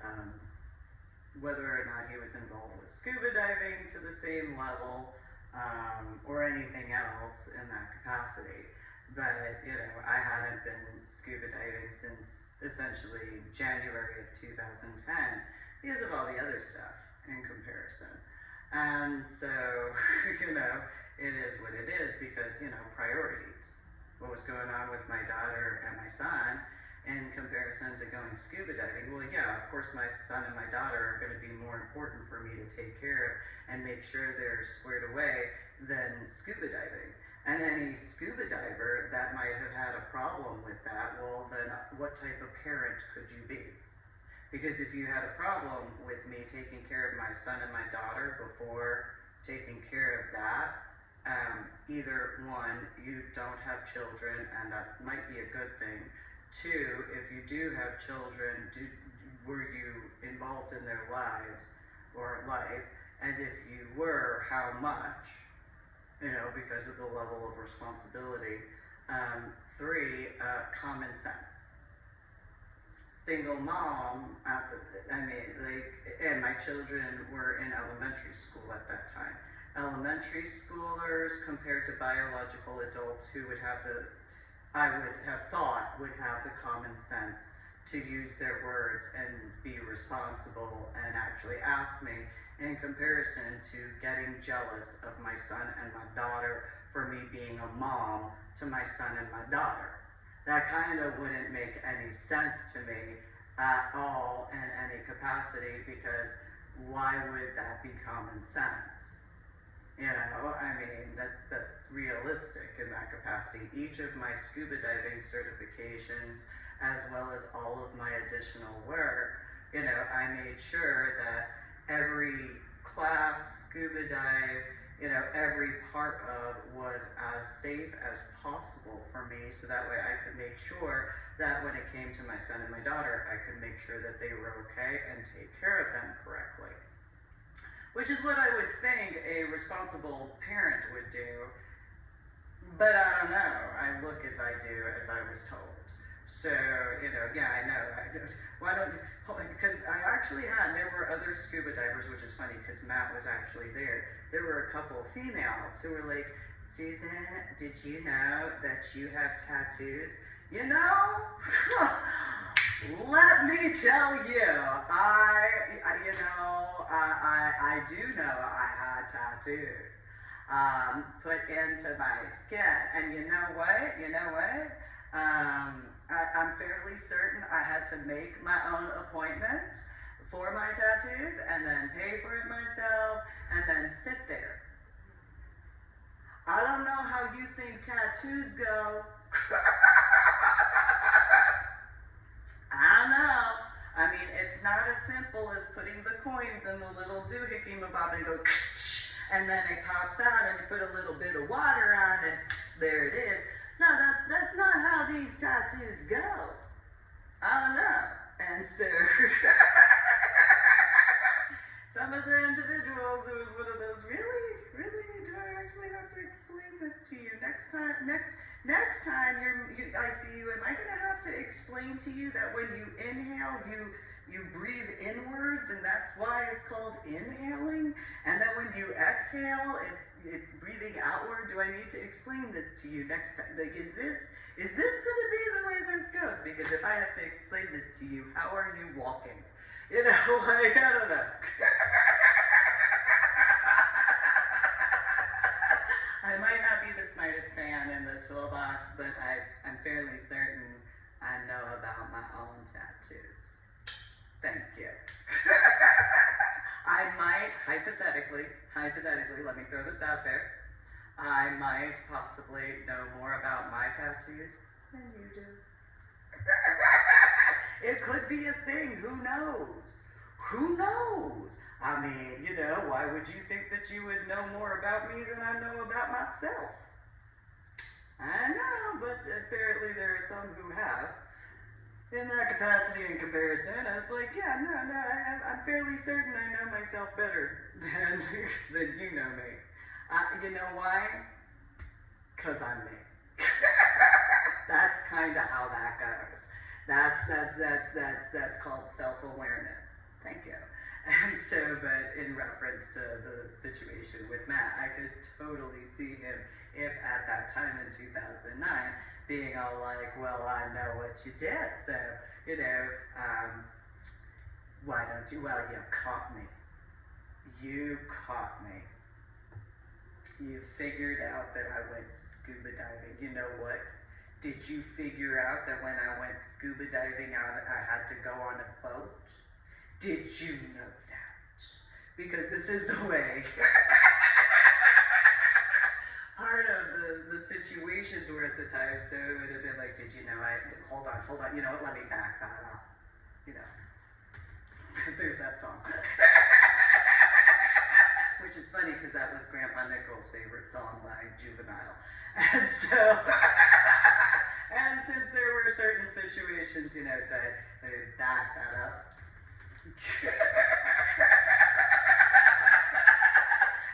whether or not he was involved with scuba diving to the same level, or anything else. females in that capacity. But, you know, I hadn't been scuba diving since essentially January of 2010 because of all the other stuff in comparison. And so, you know, it is what it is because, you know, priorities. What was going on with my daughter and my son in comparison to going scuba diving? Well, yeah, of course my son and my daughter are going to be more important for me to take care of and make sure they're squared away than scuba diving. And any scuba diver that might have had a problem with that, well then what type of parent could you be? Because if you had a problem with me taking care of my son and my daughter before taking care of that, either one, you don't have children and that might be a good thing. Two, if you do have children, were you involved in their lives or life? And if you were, how much? You know, because of the level of responsibility. Three, common sense. Single mom, and my children were in elementary school at that time. Elementary schoolers compared to biological adults who would have I would have thought would have the common sense to use their words and be responsible and actually ask me, in comparison to getting jealous of my son and my daughter for me being a mom to my son and my daughter. That kind of wouldn't make any sense to me at all in any capacity, because why would that be common sense? You know, I mean, that's realistic in that capacity. Each of my scuba diving certifications, as well as all of my additional work, you know, I made sure that every class, scuba dive, you know, every part of was as safe as possible for me, so that way I could make sure that when it came to my son and my daughter, I could make sure that they were okay and take care of them correctly. Which is what I would think a responsible parent would do, but I don't know. I look as I do as I was told. So, you know, yeah, I know. Because there were other scuba divers, which is funny because Matt was actually there. There were a couple of females who were like, Susan, did you know that you have tattoos? You know, let me tell you, I do know I had tattoos put into my skin. And you know what? I'm fairly certain I had to make my own appointment for my tattoos and then pay for it myself and then sit there. I don't know how you think tattoos go. I don't know. I mean, it's not as simple as putting the coins in the little doohickey mabob and go, and then it pops out and you put a little bit of water on and there it is. No, that's not how these tattoos go. I don't know. And so, some of the individuals, it was one of those, really, do I actually have to explain this to you? Next time I see you, am I going to have to explain to you that when you inhale, you breathe inwards, and that's why it's called inhaling? And then when you exhale, it's breathing outward? Do I need to explain this to you next time? Like, is this going to be the way this goes? Because if I have to explain this to you, how are you walking? You know, like, I don't know. I might not be the smartest crayon in the toolbox, but I'm fairly certain I know about my own tattoos. Thank you. I might, hypothetically, let me throw this out there, I might possibly know more about my tattoos than you do. It could be a thing, who knows? Who knows? I mean, you know, why would you think that you would know more about me than I know about myself? I know, but apparently there are some who have. In that capacity and comparison, I was like, yeah, no, I'm fairly certain I know myself better than you know me. You know why? 'Cause I'm me. That's kind of how that goes. That's called self-awareness. Thank you. And so, but in reference to the situation with Matt, I could totally see him if at that time in 2009, being all like, well, I know what you did, so, why don't you? Well, you caught me. You caught me. You figured out that I went scuba diving. You know what? Did you figure out that when I went scuba diving out, I had to go on a boat? Did you know that? Because this is the way. Part of the situations were at the time, so it would have been like, did you know hold on, you know what, let me back that up. Because there's that song. Which is funny because that was Grandpa Nichols' favorite song by Juvenile. And so, and since there were certain situations, so I would back that up.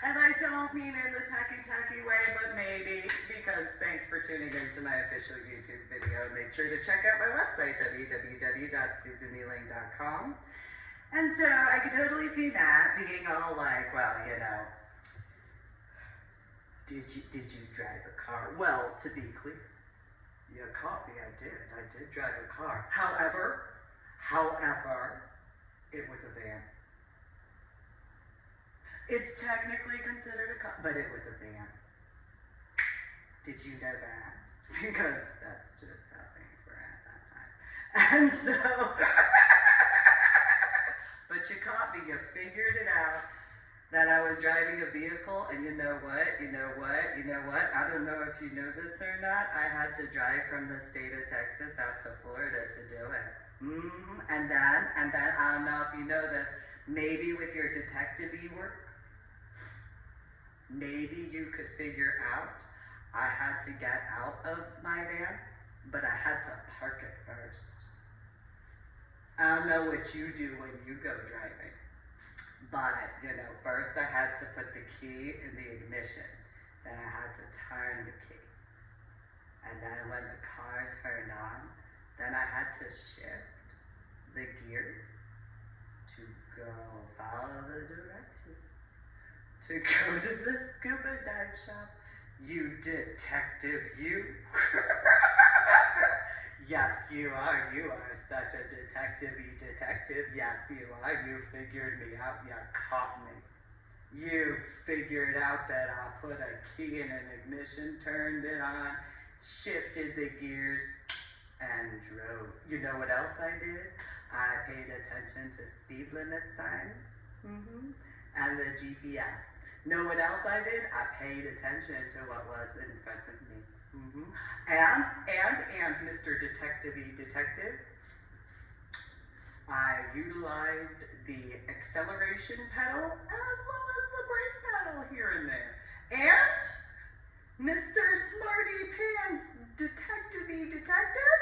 And I don't mean in the tacky way, but maybe, because thanks for tuning in to my official YouTube video. Make sure to check out my website, www.susanmeeling.com. And so I could totally see Nat being all like, well, did you drive a car? Well, to be clear, you caught me, I did drive a car. However, it was a van. It's technically considered a car, but it was a van. Did you know that? Because that's just how things were at that time. And so, but you caught me, you figured it out, that I was driving a vehicle, and you know what, I don't know if you know this or not, I had to drive from the state of Texas out to Florida to do it. And then, I don't know if you know this, maybe with your detective-y work, maybe you could figure out I had to get out of my van, but I had to park it first. I don't know what you do when you go driving, but, first I had to put the key in the ignition, then I had to turn the key, and then when the car turned on, then I had to shift the gear to go follow the directions, to go to the scuba dive shop. You detective, you. Yes, you are. You are such a detective-y detective. Yes, you are. You figured me out. You caught me. You figured out that I put a key in an ignition, turned it on, shifted the gears, and drove. You know what else I did? I paid attention to speed limit signs and the GPS. Know what else I did? I paid attention to what was in front of me. And Mr. Detective-y Detective, I utilized the acceleration pedal as well as the brake pedal here and there. And Mr. Smarty Pants Detective-y Detective,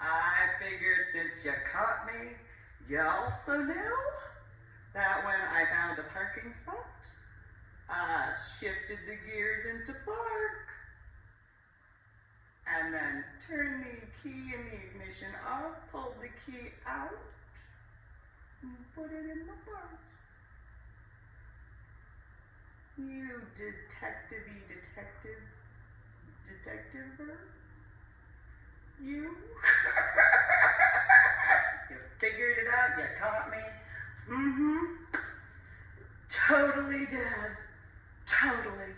I figured since you caught me, you also knew that when I found a parking spot, I shifted the gears into park, and then turned the key in the ignition off, pulled the key out, and put it in the park. You detective-y detective, you. You figured it out, you caught me. Totally did. Totally.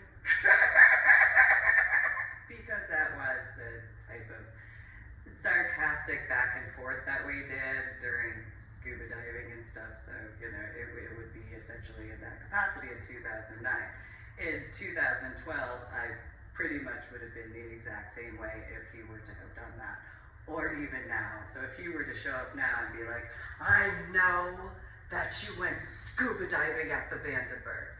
Because that was the type of sarcastic back and forth that we did during scuba diving and stuff, so, it would be essentially in that capacity in 2009. In 2012, I pretty much would have been the exact same way if he were to have done that, or even now. So if he were to show up now and be like, I know that you went scuba diving at the Vandenberg.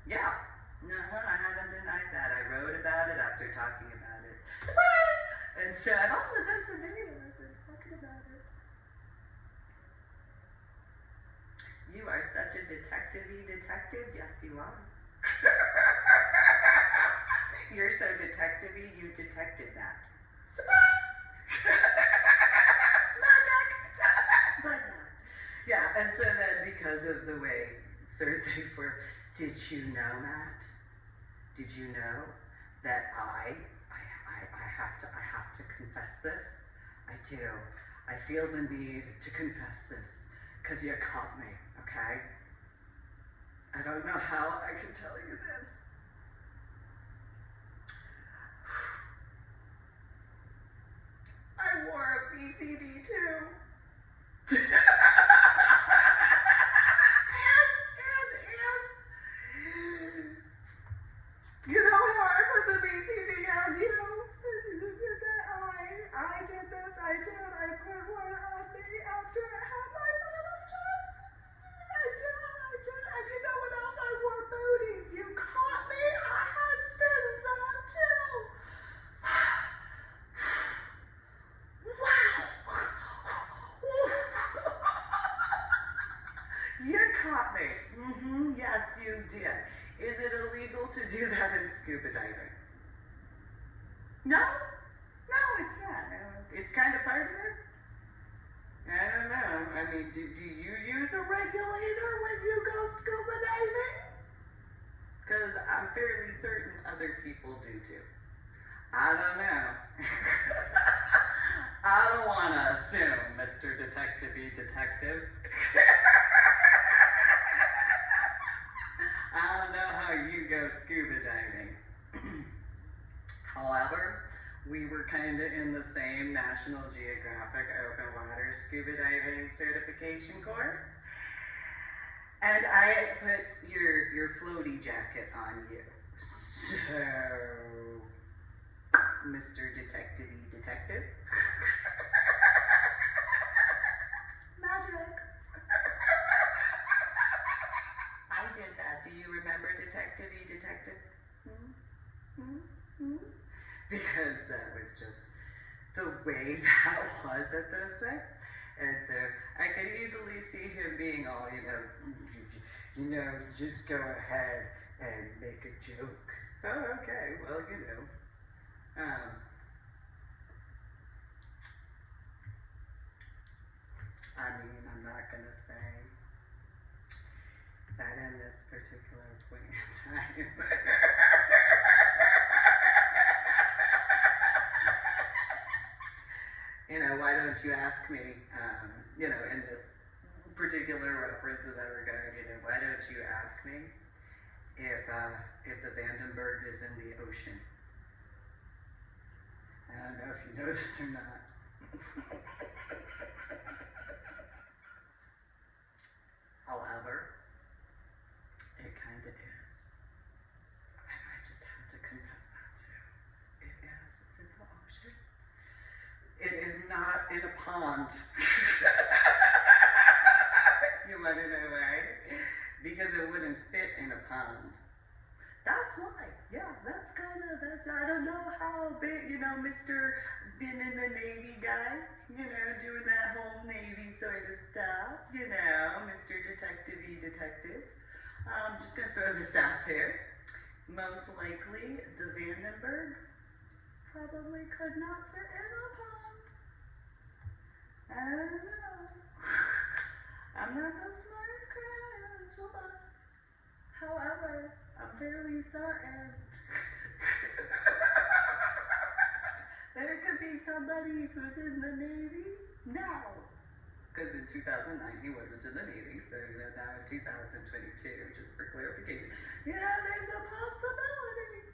Yeah, I haven't denied that. I wrote about it after talking about it. Surprise! And so I've also done some videos talking about it. You are such a detective-y detective. Yes, you are. You're so detective-y, you detected that. Surprise! Magic! But not. Yeah, and so then because of the way certain things were, Did you know, Matt? Did you know that I have to confess this? I do. I feel the need to confess this because you caught me, okay? I don't know how I can tell you this. I wore a BCD too. and you know how I put the BCD on you? I did this, I put one on me after I had my final test. I didn't know what else. I wore booties. You caught me. I had fins on too. Wow. You caught me. Yes, you did. Is it illegal to do that in scuba diving? No? No, it's not. It's kind of part of it. I don't know. I mean, do you use a regulator when you go scuba diving? Because I'm fairly certain other people do too. I don't know. I don't want to assume, Mr. Detective-y Detective. I don't know how you go scuba diving. However, we were kind of in the same National Geographic open water scuba diving certification course. And I put your floaty jacket on you. So, Mr. Detective-y Detective. Magic. I did that. Do you remember Detective-y Detective? Because that was just the way that was at those times. And so I could easily see him being all, just go ahead and make a joke. Oh, okay, well, I'm not going to say that in this particular point in time. Why don't you ask me, in this particular reference that we're going, why don't you ask me if the Vandenberg is in the ocean? I don't know if you know this or not. However, it kind of is. And I just have to confess that too. It is. It's in the ocean. It is not in a pond. You want to know why? Because it wouldn't fit in a pond. That's why. Yeah, I don't know how big, Mr. Been in the Navy guy, doing that whole Navy sort of stuff, Mr. Detective-y Detective. I'm just going to throw this out there. Most likely, the Vandenberg probably could not fit in a pond. I don't know. I'm not the smartest crowd in SCUBA. However, I'm fairly certain there could be somebody who's in the Navy now. Because in 2009 he wasn't in the Navy, so now in 2022, just for clarification, there's a possibility.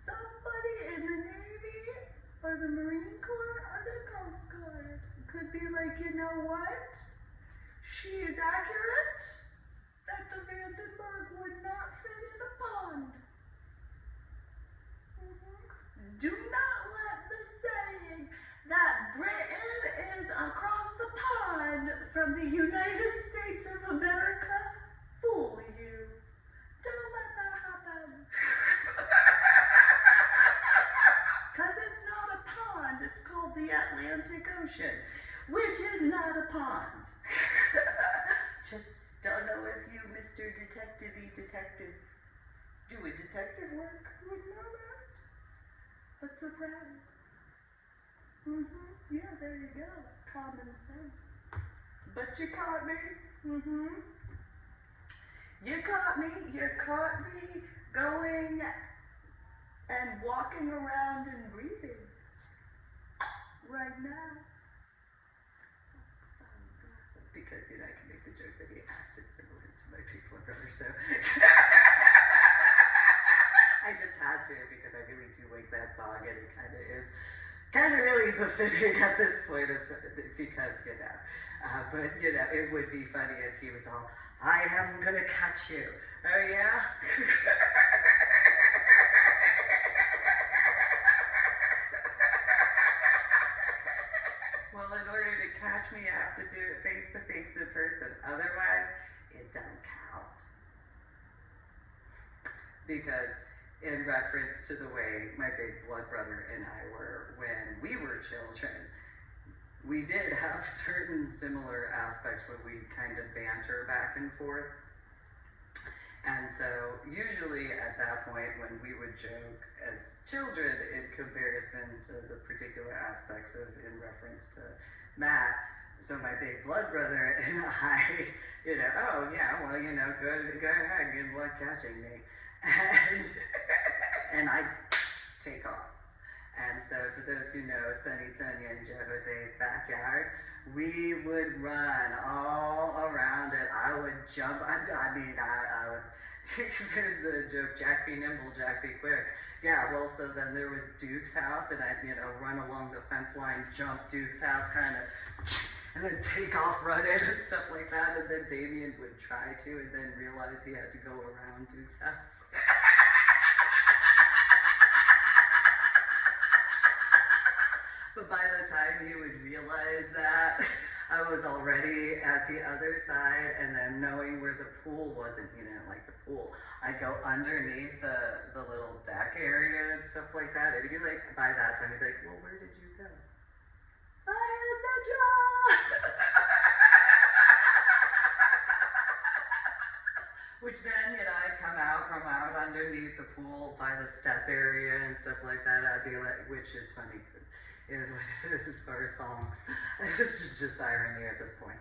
Somebody in the Navy or the Marine Corps or the Coast Guard could be like, you know what? She is accurate that the Vandenberg would not fit in a pond. Do not let the saying that Britain is across the pond from the United States of America fool you. Don't let that happen. Because it's not a pond, it's called the Atlantic Ocean, which is not a pond. Just don't know if you, Mr. Detective-y Detective, doing detective work would know that. What's the problem? Yeah, there you go. Common sense. But you caught me. You caught me going and walking around and breathing right now. Because, you know, I can make the joke that he acted similar to my big blood brother, so. I just had to because I really do like that song, and it kind of really befitting at this point of because, you know, but, you know, it would be funny if he was all, I am gonna catch you. Oh, yeah? Well, in order to catch me, I have to do it face to face in person. Otherwise, it don't count. Because in reference to the way my big blood brother and I were when we were children, we did have certain similar aspects where we kind of banter back and forth. And so usually at that point when we would joke as children in comparison to the particular aspects of in reference to Matt, so my big blood brother and I, you know, oh yeah, well, you know, go ahead, good luck catching me. And I take off. And so for those who know Sunny Sonia and Joe Jose's backyard, we would run all around it. I would jump. I was, there's the joke, Jack be nimble, Jack be quick. Yeah, well, so then there was Duke's house, and I'd, you know, run along the fence line, jump Duke's house, kind of, and then take off running and stuff like that. And then Damien would try to, and then realize he had to go around Duke's house. But by the time he would realize that, I was already at the other side, and then knowing where the pool wasn't, you know, like the pool, I'd go underneath the little deck area and stuff like that. It'd be like, by that time, he'd be like, well, where did you go? I hit the job! Which then, you know, I'd come out from out underneath the pool by the step area and stuff like that. I'd be like, which is funny. Is what it is as far as songs. This is just irony at this point.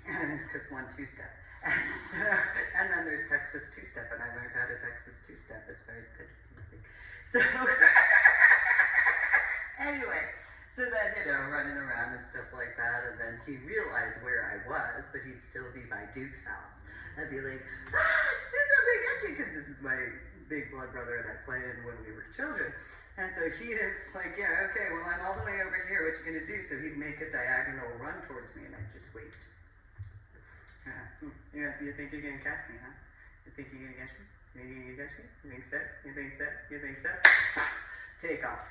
And because 1 2-step. And so, and then there's Texas 2-step, and I learned how to Texas 2-step as far as good. So anyway, so then, you know, running around and stuff like that, and then he realized where I was, but he'd still be by Duke's house. I'd be like, Susan, I got you, because this is my big blood brother and I played when we were children. And so he was like, yeah, okay, well, I'm all the way over here. What you gonna do? So he'd make a diagonal run towards me, and I'd just wait. Yeah, you think you're gonna catch me, huh? You think you're gonna catch me? You think you're gonna catch me? You think so? You think so? You think so? Take off.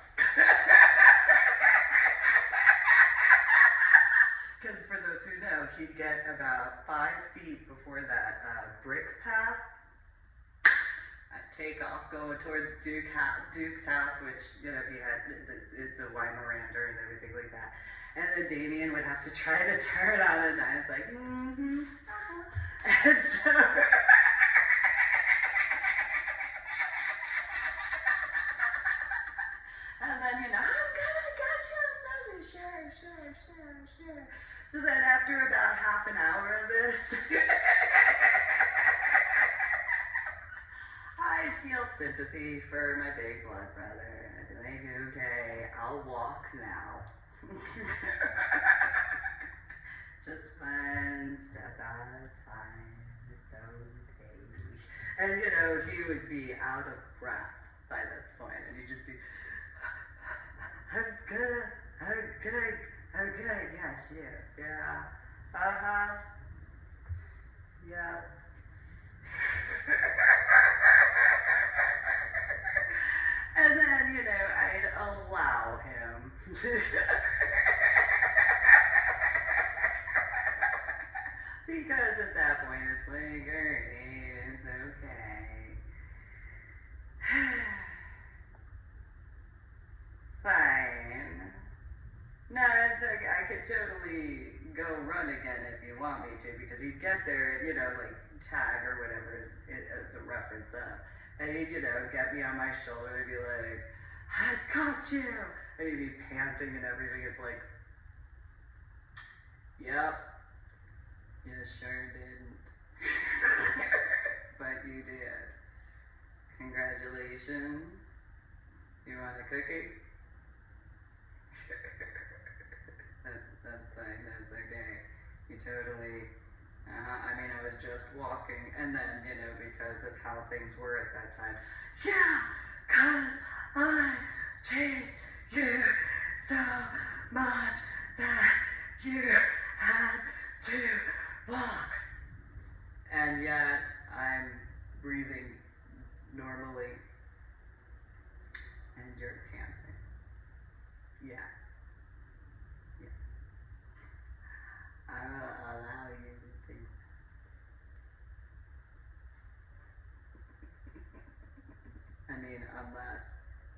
Because for those who know, he'd get about 5 feet before that brick path. Take off, going towards Duke's house, which, you know, he had, it's a Weimaraner and everything like that. And then Damien would have to try to turn on a dime. It's like, And so, and then, you know, I'm gonna get you, sure. So then after about half an hour of this, I'd feel sympathy for my big blood brother. I'd be like, okay, I'll walk now. Just 1 step at a time. It's okay. And, you know, he would be out of breath by this point, and he'd just be, I'm gonna guess you. Yeah. Yeah. And then, you know, I'd allow him to because at that point it's like, alright, it's okay. Fine. No, it's okay. I could totally go run again if you want me to, because he'd get there, you know, like tag or whatever is a reference up. And he'd, you know, get me on my shoulder and be like, I got you! And he'd be panting and everything. It's like, yep, you sure didn't. but you did. Congratulations. You want a cookie? That's fine, that's okay. You totally, I mean, I was just walking, and then, because of how things were at that time, yeah, 'cause I chased you so much that you had to walk. And yet, I'm breathing normally, and you're panting. Yeah. Yes. I will allow you to think. I mean, unless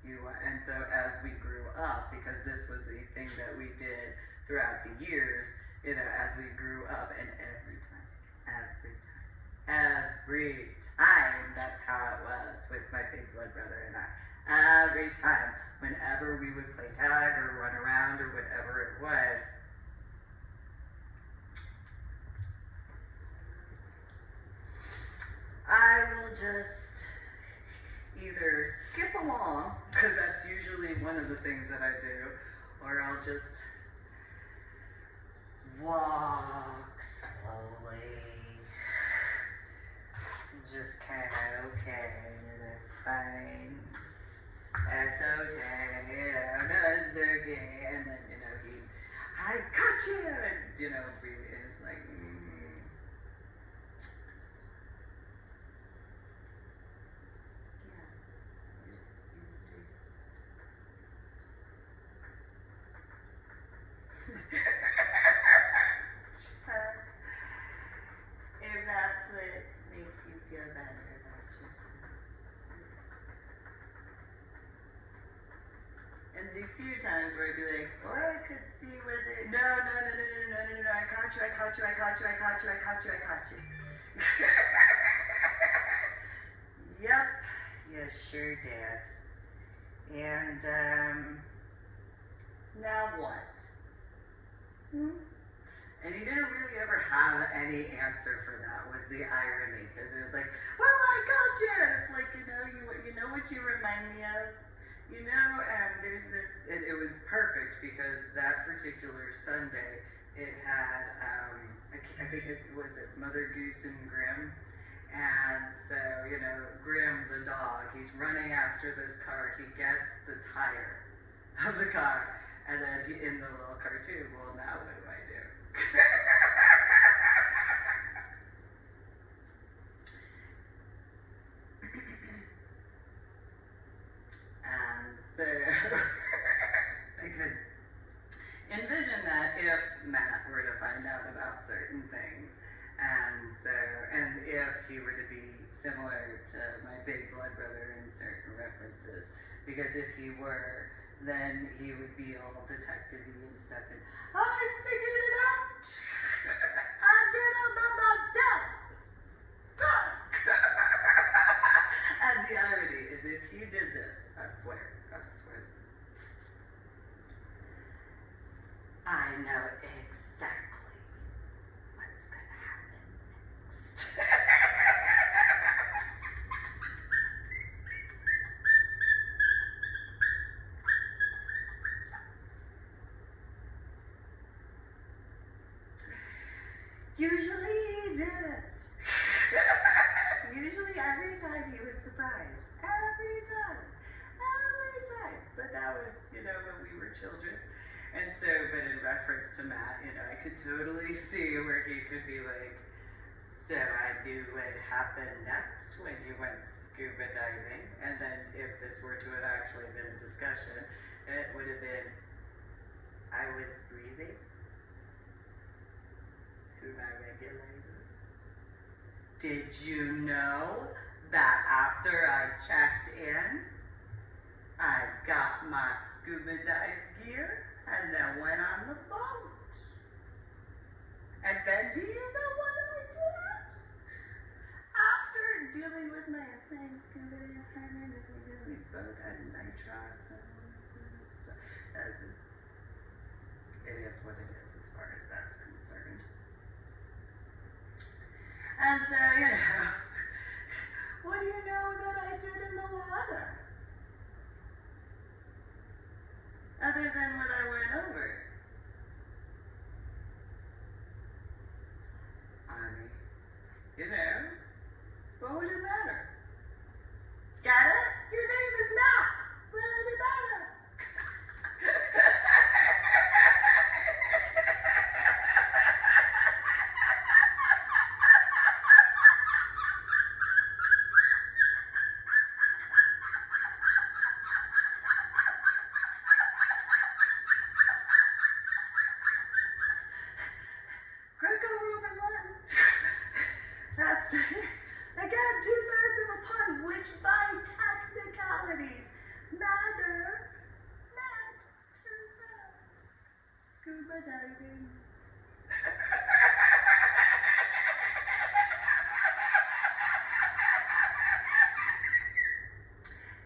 you, and so as we grew up, because this was the thing that we did throughout the years, as we grew up, and every time, that's how it was with my big blood brother and I. Every time, whenever we would play tag or run around or whatever it was, I will just either skip along, because that's usually one of the things that I do, or I'll just walk slowly. Just kind of, okay, that's fine. That's okay, that's okay. And then, I got you! And, breathe in, it's like, if that's what makes you feel better about yourself. And the few times where I'd be like, or I could see whether, no, I caught you. Yep, you sure did. And, now what? And he didn't really ever have any answer for that, was the irony, because it was like, well, I got you! And it's like, you know what you remind me of? There's this, it was perfect, because that particular Sunday, it had, I think it was Mother Goose and Grimm. And so, Grimm, the dog, he's running after this car, he gets the tire of the car, and then in the little cartoon, well, now what do I do? And so I could envision that if Matt were to find out about certain things, and if he were to be similar to my big blood brother in certain references, because if he were, then he would be all detective-y and stuff, and I figured it out! I did it by myself! And the irony is, if you did this, I swear, I know exactly what's gonna happen next. Usually he didn't. Usually every time he was surprised. Every time. But that was, when we were children. And so, but in reference to Matt, I could totally see where he could be like, so I knew what happened next when you went scuba diving. And then if this were to have actually been a discussion, it would have been, I was breathing through my regulator. Did you know that after I checked in, I got my scuba dive gear and then went on the boat? And then do you know what I did? After dealing with my scuba dive training, we both had nitrox and all this stuff. It is what it is as far as that's concerned. And so, What do you know that I did in the water? Other than what I went over. You know, what would it matter? Got it? Your name is Matt. What would it matter? Greco-Roman Latin. That's, again, 2/3 of a pun, which by technicalities matter. Not 2/3. Scuba diving.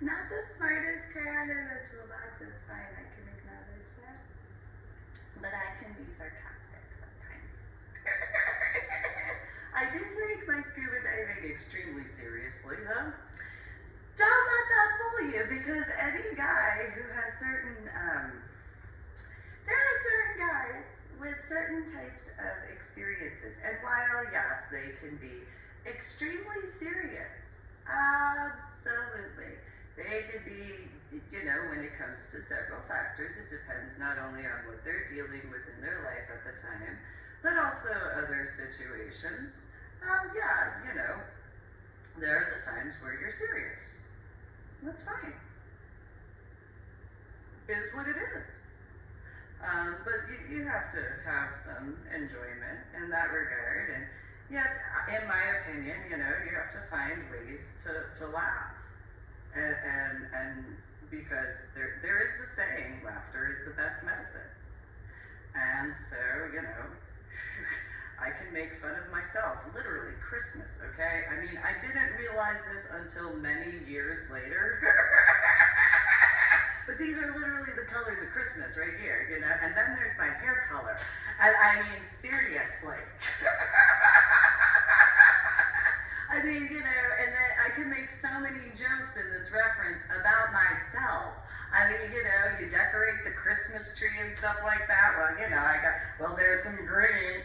Not the smartest crayon in the toolbox, it's fine, I can acknowledge that. But I can be sarcastic sometimes. I do take my scuba diving extremely seriously, though. Don't let that fool you, because any guy who has certain, there are certain guys with certain types of experiences, and while, yes, they can be extremely serious, absolutely, they could be, you know, when it comes to several factors, it depends not only on what they're dealing with in their life at the time, but also other situations. Yeah, you know, there are the times where you're serious. That's fine. It is what it is. But you have to have some enjoyment in that regard. And yeah, in my opinion, you know, you have to find ways to laugh. And because there is the saying, laughter is the best medicine. And so, you know, I can make fun of myself, literally, Christmas, okay? I mean, I didn't realize this until many years later. But these are literally the colors of Christmas right here, you know? And then there's my hair color. And I mean, seriously. I mean, you know, and then I can make so many jokes in this reference about myself. I mean, you know, you decorate the Christmas tree and stuff like that. Well, you know, there's some green.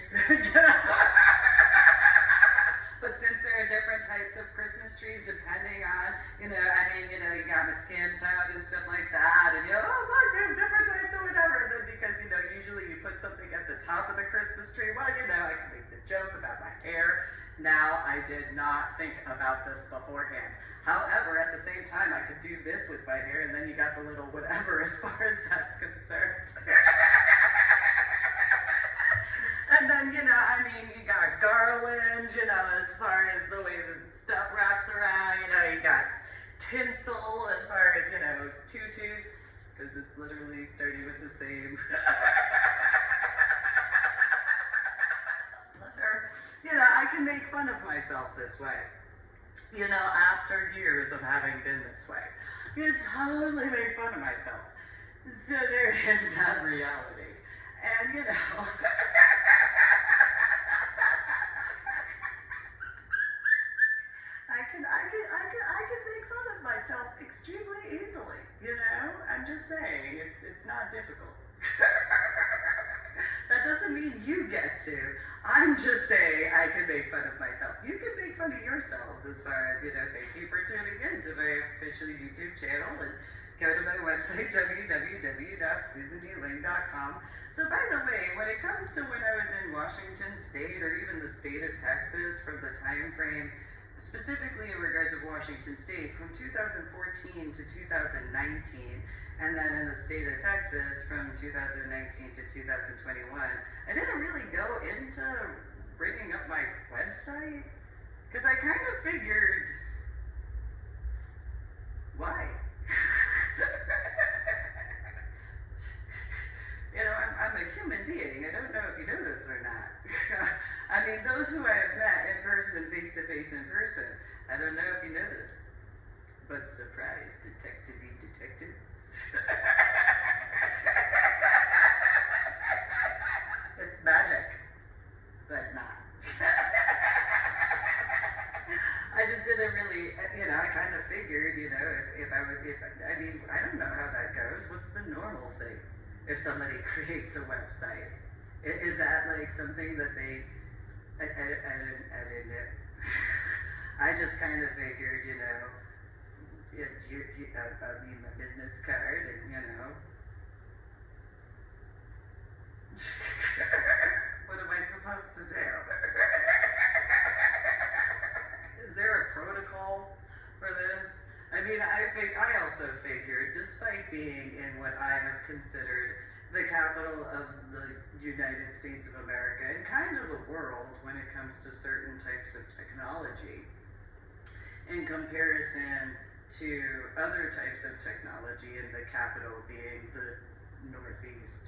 But since there are different types of Christmas trees, depending on, you know, I mean, you know, you got my skin tone and stuff like that. And, you know, oh, look, there's different types of whatever. Then because, you know, usually you put something at the top of the Christmas tree. Well, you know, I can make the joke about my hair. Now, I did not think about this beforehand. However, at the same time, I could do this with my hair, and then you got the little whatever as far as that's concerned. And then, you know, I mean, you got garland, you know, as far as the way the stuff wraps around, you know, you got tinsel as far as, you know, tutus, because it's literally starting with the same. You know, I can make fun of myself this way. You know, after years of having been this way. You totally make fun of myself. So there is that reality. And, you know, I can make fun of myself extremely easily, you know? I'm just saying, it's not difficult. That doesn't mean you get to. I'm just saying I can make fun of myself. You can make fun of yourselves as far as, you know, thank you for tuning in to my official YouTube channel and go to my website, www.susandling.com. So by the way, when it comes to when I was in Washington State or even the state of Texas from the time frame, specifically in regards of Washington State, from 2014 to 2019, and then in the state of Texas from 2019 to 2021, I didn't really go into bringing up my website, because I kind of figured, why? You know, I'm a human being. I don't know if you know this or not. I mean, those who I have met in person, face-to-face in person, I don't know if you know this, but surprise, detective-y detectives. It's magic, but not. I just did didn't really, I kind of figured, if I would, I mean, I don't know how that goes. What's the normalcy if somebody creates a website? Is that like something that they, I didn't know. I just kind of figured, I'll need my business card and, what am I supposed to do? Is there a protocol for this? I mean, I also figured, despite being in what I have considered the capital of the United States of America and kind of the world when it comes to certain types of technology, in comparison to other types of technology, and the capital being the Northeast,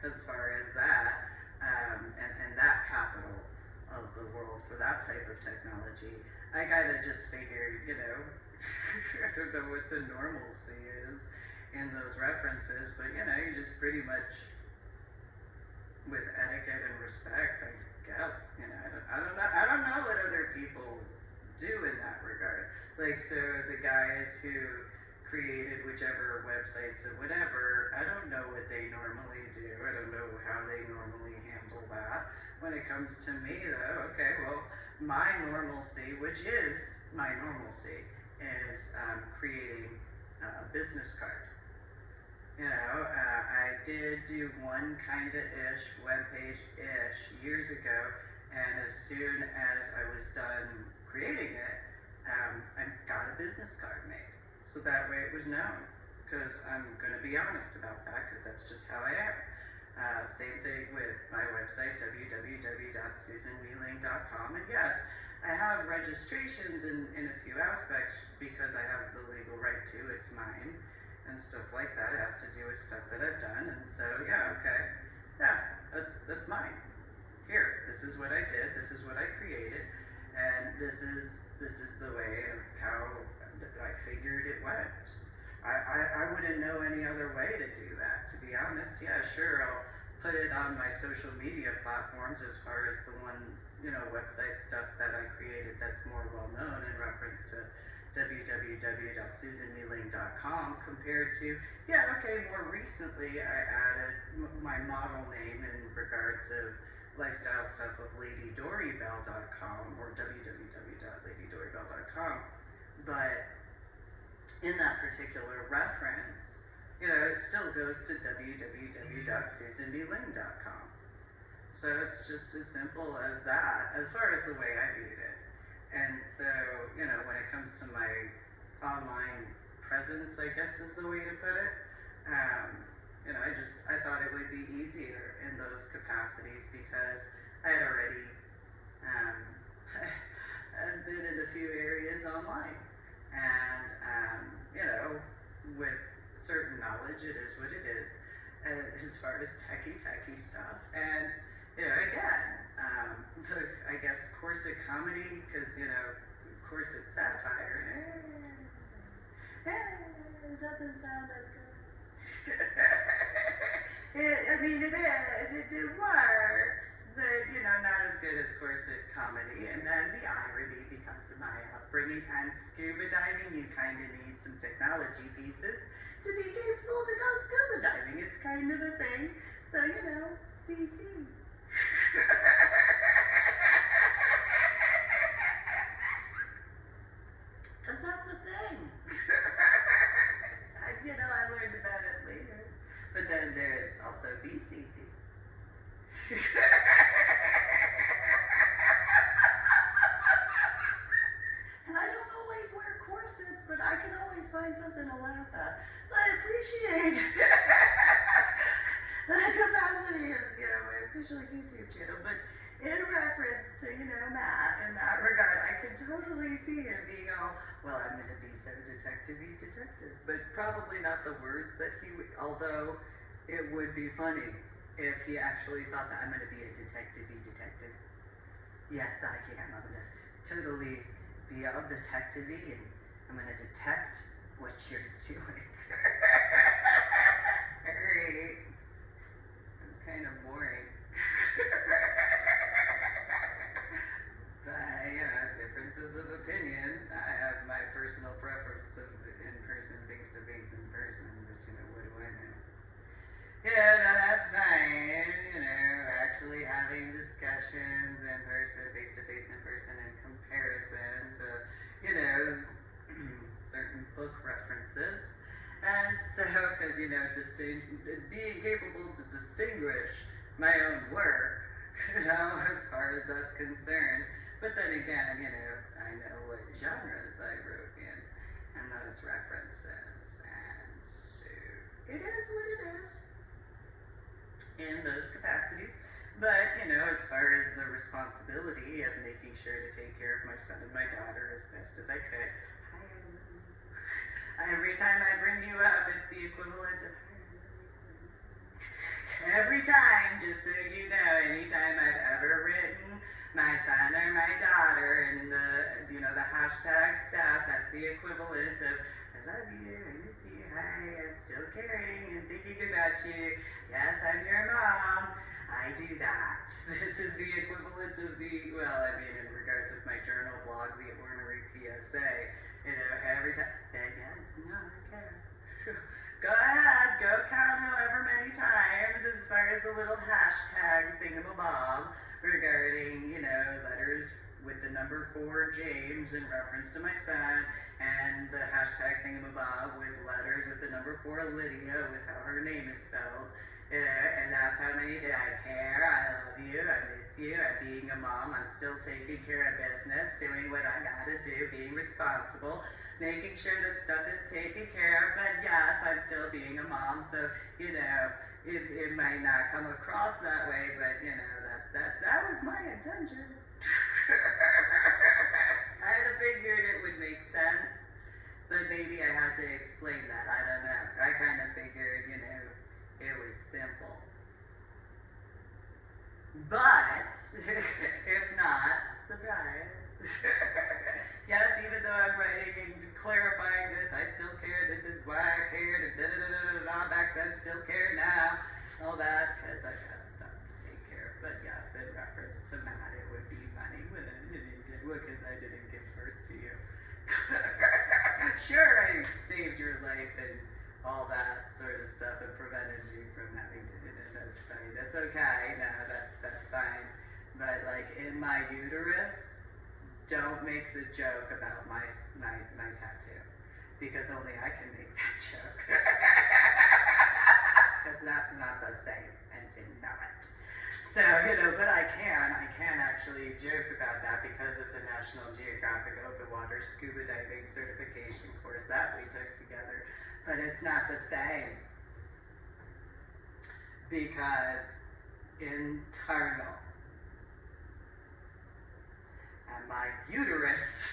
as far as that, and that capital of the world for that type of technology, I kind of just figured, I don't know what the normalcy is in those references, but you just pretty much, with etiquette and respect, I guess, I don't know what other people do in that regard. Like, so the guys who created whichever websites or whatever, I don't know what they normally do. I don't know how they normally handle that. When it comes to me, though, okay, well, my normalcy, which is my normalcy, is creating a business card. I did do one kinda-ish, webpage-ish, years ago, and as soon as I was done creating it, I got a business card made. So that way it was known, because I'm going to be honest about that, because that's just how I am. Same thing with my website, www.susanmeeling.com, and yes, I have registrations in a few aspects because I have the legal right to, it's mine, and stuff like that. It has to do with stuff that I've done, and so yeah, okay, yeah, that's mine. Here, this is what I did, this is what I created, and this is the way of how I figured it went. I wouldn't know any other way to do that, to be honest. Yeah, sure, I'll put it on my social media platforms as far as the one, website stuff that I created that's more well known in reference to www.susanmeeling.com compared to, yeah, okay, more recently I added my model name in regards of lifestyle stuff of LadyDoriBelle.com or www.ladydoribelle.com, but in that particular reference, it still goes to www.susanmeeling.com. So it's just as simple as that, as far as the way I viewed it. And so, when it comes to my online presence, I guess is the way to put it, I thought it would be easier in those capacities because I had already I've been in a few areas online. And, with certain knowledge, it is what it is, as far as techie stuff. And, again, I guess corset comedy, because, corset satire, it doesn't sound as good. It works, but, not as good as corset comedy. And then the irony, because of my upbringing and scuba diving, you kind of need some technology pieces to be capable to go scuba diving. It's kind of a thing. So, CC. Because that's a thing. I learned about it later. But then there's also BCC. And I don't always wear corsets, but I can always find something to laugh at. So I appreciate the capacity of, my official YouTube channel. But in reference to, Matt, in that regard, I could totally see him being all, well, I'm going to be so detective-y detective. But probably not the words that he would, although it would be funny if he actually thought that I'm going to be a detective-y detective. Yes, I am. I'm going to totally be all detective-y, and I'm going to detect what you're doing. Great. It's kind of boring. But, differences of opinion. sessions in person, face-to-face in person, in comparison to, you know, certain book references. And so, because, you know, being capable to distinguish my own work, you know, as far as that's concerned. But then again, you know, I know what genres I wrote in and those references. And so, it is what it is in those capacities. But, you know, as far as the responsibility of making sure to take care of my son and my daughter as best as I could, every time I bring you up, it's the equivalent of every time, just so you know, anytime I've ever written my son or my daughter and the hashtag stuff, that's the equivalent of I love you, I miss you, hi, I'm still caring and thinking about you, yes, I'm your mom, I do that. This is the equivalent of in regards of my journal blog, the Ornery PSA, you know, every time, no, I care. Go ahead, go count however many times as far as the little hashtag thingamabob regarding, you know, letters with the number 4 James in reference to my son, and the hashtag thingamabob with letters with the number 4 Lydia with how her name is spelled. And that's how many did I care, I love you, I miss you, I'm being a mom, I'm still taking care of business, doing what I gotta do, being responsible, making sure that stuff is taken care of, but yes, I'm still being a mom, so, you know, it might not come across that way, but, you know, that was my intention. I had figured it would make sense, but maybe I had to explain that, I don't know. I kind of figured, you know, it was simple. But, if not, surprise. Yes, even though I'm writing and clarifying this, I still care, this is why I cared, and back then, still care now, all that, because I got stuff to take care of. But yes, in reference to Matt, it would be funny because I didn't give birth to you. Sure, I saved your life and all that sort of stuff and prevented you from having to, that's fine, that's okay, no, that's fine. But like in my uterus, don't make the joke about my tattoo, because only I can make that joke. Because that's not the same, and didn't know it. So, you know, but I can actually joke about that because of the National Geographic Open Water Scuba Diving Certification course that we took together. But it's not the same, because internal, and my uterus,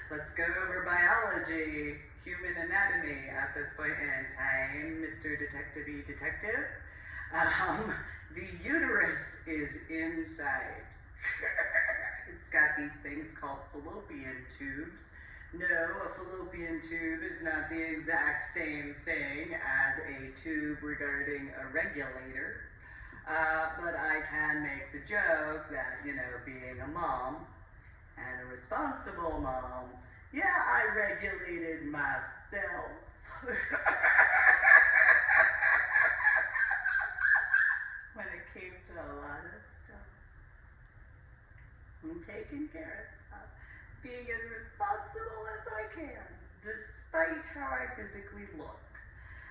let's go over biology, human anatomy at this point in time, Mr. Detective-y Detective. The uterus is inside. It's got these things called fallopian tubes. No, a fallopian tube is not the exact same thing as a tube regarding a regulator. But I can make the joke that, you know, being a mom, and a responsible mom, yeah, I regulated myself. When it came to a lot of stuff. I'm taking care of stuff. Being as responsible as I can, despite how I physically look.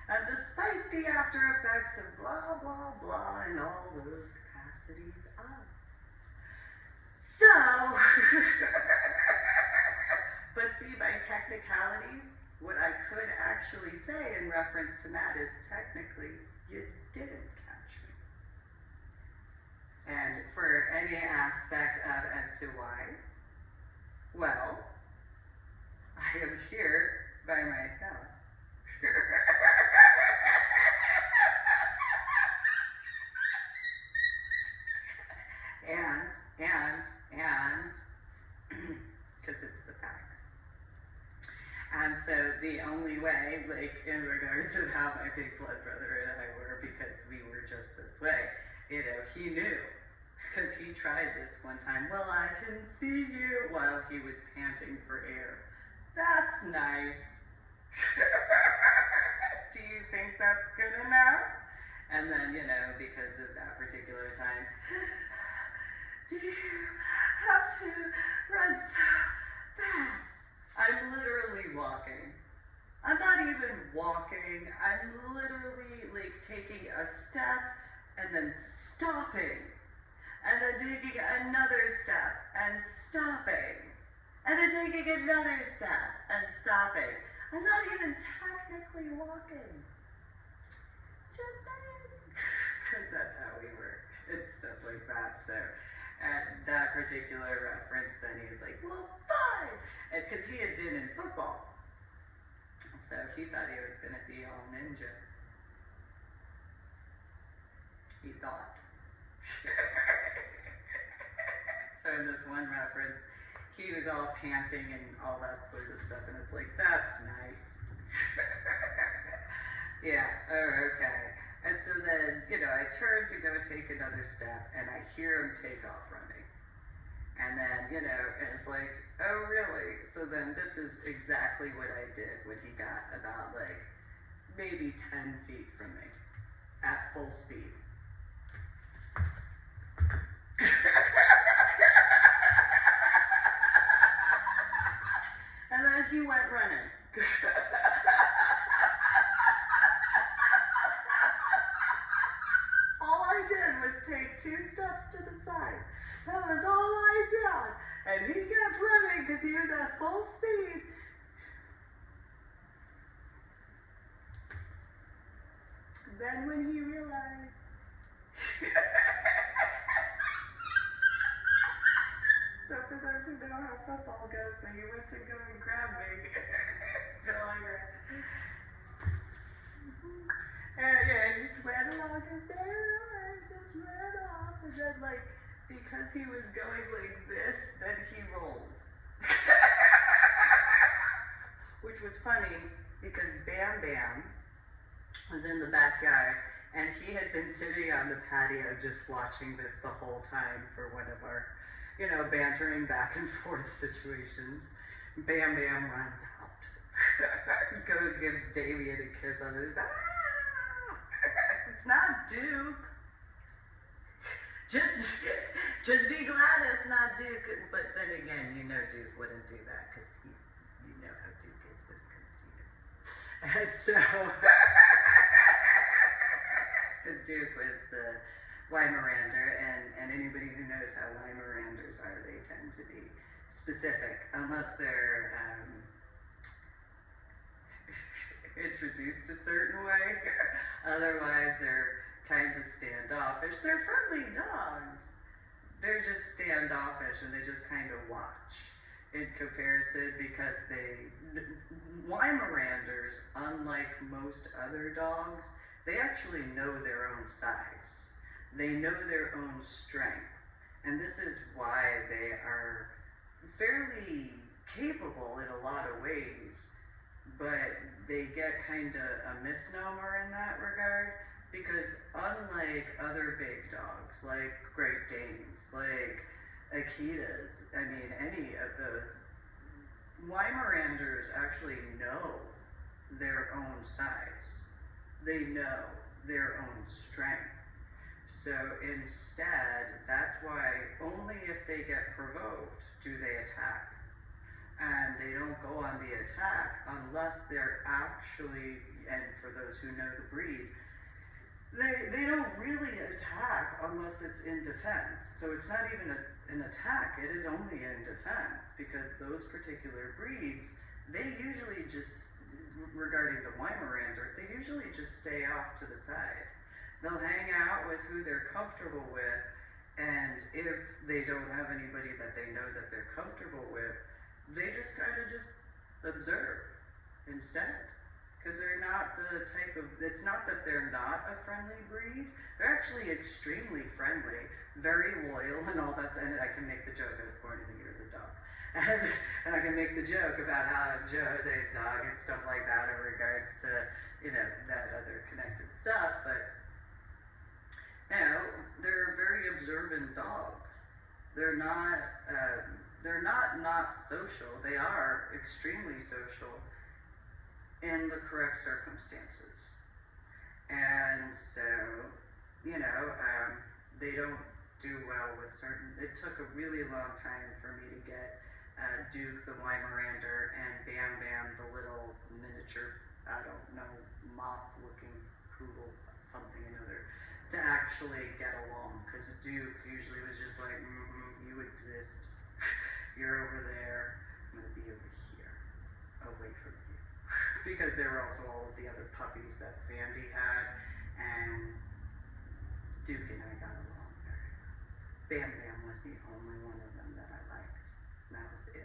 And despite the after effects of blah, blah, blah, and all those capacities of. So, but see, by technicalities, what I could actually say in reference to Matt is technically, you didn't catch me. And for any aspect of as to why, well, I am here by myself. and, because it's the facts. And so the only way, like in regards of how my big blood brother and I were, because we were just this way, you know, he knew. Because he tried this one time, well, I can see you, while he was panting for air. That's nice. Do you think that's good enough? And then, you know, because of that particular time, do you have to run so fast? I'm literally walking. I'm not even walking. I'm literally like taking a step and then stopping. And then taking another step and stopping. And then taking another step and stopping. I'm not even technically walking. Just saying. Because that's how we work and stuff like that. So, at that particular reference, then he was like, well, fine. Because he had been in football. So he thought he was going to be all ninja. He thought. So in this one reference, he was all panting and all that sort of stuff, and it's like, that's nice. Yeah, oh, okay. And so then, I turn to go take another step, and I hear him take off running. And then, and it's like, oh, really? So then this is exactly what I did when he got about, like, maybe 10 feet from me at full speed. And then he went running. All I did was take 2 steps to the side. That was all I did. And he kept running because he was at full speed. Then when he realized so for those who know how football goes, so he went to go and grab me. And I just ran along his barrel and just ran off. And then because he was going like this, then he rolled. Which was funny because Bam Bam was in the backyard and he had been sitting on the patio just watching this the whole time for one of our bantering back and forth situations. Bam Bam runs out. Gives Damien a kiss on his It's not Duke. Just be glad it's not Duke. But then again, Duke wouldn't do that because you know how Duke is when it comes to you. And so, because Duke was the Weimarander, and anybody who knows how Weimaranders are, they tend to be specific, unless they're introduced a certain way. Otherwise, they're kind of standoffish. They're friendly dogs. They're just standoffish, and they just kind of watch in comparison because Weimaranders, unlike most other dogs, they actually know their own size. They know their own strength, and this is why they are fairly capable in a lot of ways, but they get kind of a misnomer in that regard because unlike other big dogs, like Great Danes, like Akitas, any of those, Weimaranders actually know their own size. They know their own strength. So instead, that's why only if they get provoked do they attack. And they don't go on the attack unless they're actually, and for those who know the breed, they don't really attack unless it's in defense. So it's not even an attack, it is only in defense because those particular breeds, they usually just, regarding the Weimarander, they usually just stay off to the side. They'll hang out with who they're comfortable with, and if they don't have anybody that they know that they're comfortable with, they just kind of just observe instead. Because they're not the type of, it's not that they're not a friendly breed, they're actually extremely friendly, very loyal and all that, and I can make the joke, I was born in the year of the dog. And I can make the joke about how I was Jose's dog and stuff like that in regards to, that other connected stuff, but they're very observant dogs. They're not social. They are extremely social in the correct circumstances. And so, they don't do well with certain. It took a really long time for me to get Duke the Weimaraner and Bam Bam the little miniature, I don't know, mop-looking poodle, something or another, to actually get along. Because Duke usually was just like, you exist, you're over there, I'm gonna be over here, away from you. Because there were also all of the other puppies that Sandy had, and Duke and I got along very well. Bam Bam was the only one of them that I liked. That was it.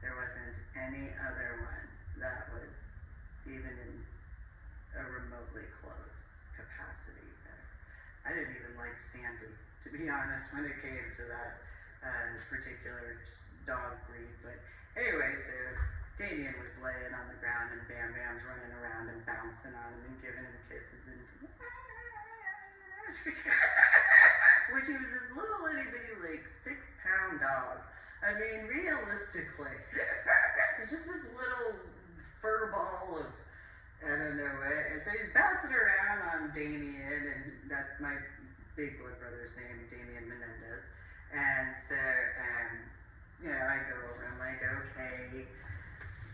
There wasn't any other one that was even in a remotely close capacity there. I didn't even like Sandy, to be honest, when it came to that particular dog breed. But anyway, so Damien was laying on the ground and Bam Bam's running around and bouncing on him and giving him kisses and which he was this little itty bitty like 6-pound dog. I mean, realistically, it's just this little fur ball of, I don't know what. And so he's bouncing around on Damien, and that's my big blood brother's name, Damien Menendez. And so, you know, I go over and I'm like, okay,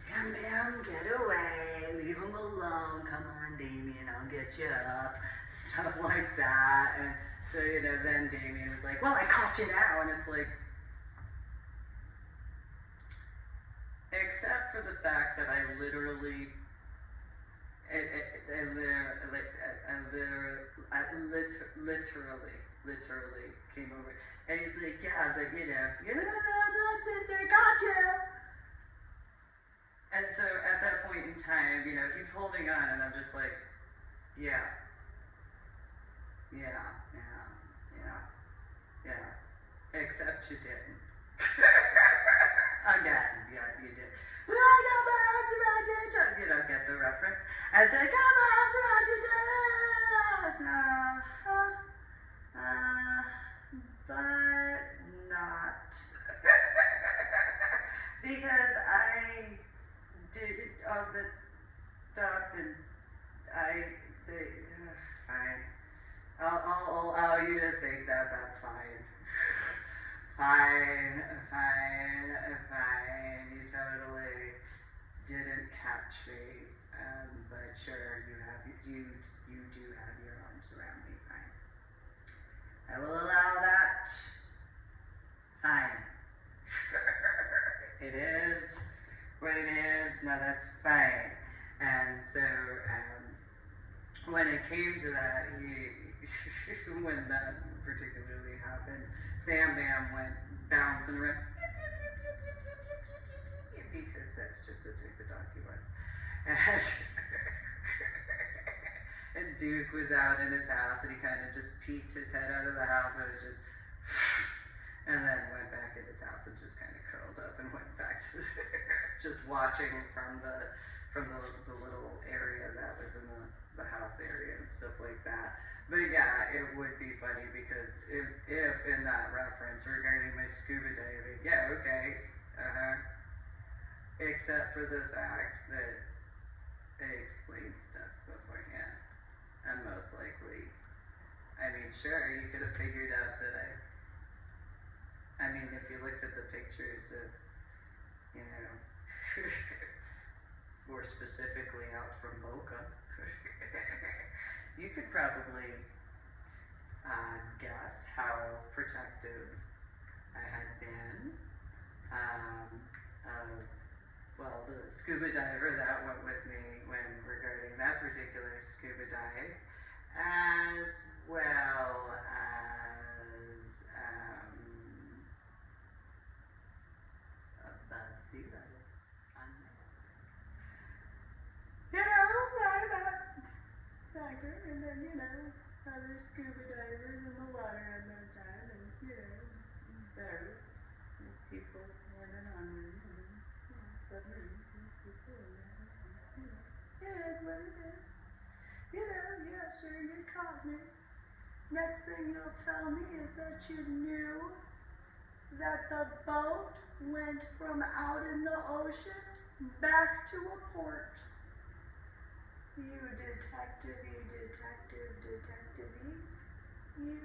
Bam Bam, get away, leave him alone, come on Damien, I'll get you up, stuff like that. And so, you know, then Damien was like, well, I caught you now, and it's like, except for the fact that I literally came over, and he's like, yeah, but you know, you're the little sister, got you. And so at that point in time, you know, he's holding on, and I'm just like, yeah. Except you didn't. Again, yeah, you did. But I got my arms around you, you don't get the reference. I said, got my arms around you, but not. Because I did all the stuff, and fine. I'll allow you to think that, that's fine. Fine. You totally didn't catch me, but sure, you do have your arms around me. Fine. I will allow that. Fine. It is what it is. No, that's fine. And so, when it came to that, when that particularly happened, Bam Bam went bouncing around, because that's just the type of dog he was. And Duke was out in his house, and he kind of just peeked his head out of the house, and was just, and then went back in his house and just kind of curled up and went back to just watching from the little area that was in the house area and stuff like that. But yeah, it would be funny because if in that reference regarding my scuba diving, yeah, okay, except for the fact that I explained stuff beforehand, and most likely, I mean, sure, you could have figured out that I mean, if you looked at the pictures of, you know, more specifically out from Boca, you could probably guess how protective I had been. Well, the scuba diver that went with me when regarding that particular scuba dive, as well as above sea level on land. You know, that factor, and then, you know, other scuba divers in the water at that time, and, you know, boats, and people running on them, submarines, and people in there, and, you know, it is what it is. You know, yeah, sure, you caught me. Next thing you'll tell me is that you knew that the boat went from out in the ocean back to a port. You detective-y, you.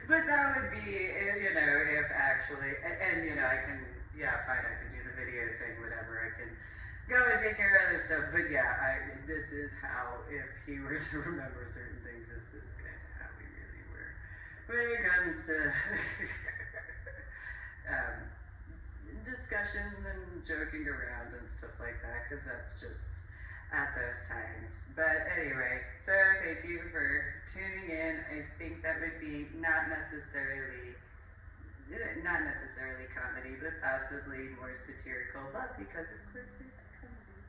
But that would be, you know, if actually, and you know, I can, yeah, fine, I can do the video thing, whatever, I can go and take care of other stuff, but yeah, this is how, if he were to remember certain things, this is kind of how we really were when it comes to discussions and joking around and stuff like that, because that's just at those times. But anyway, so thank you for tuning in. I think that would be not necessarily comedy, but possibly more satirical, but because of course it's comedy.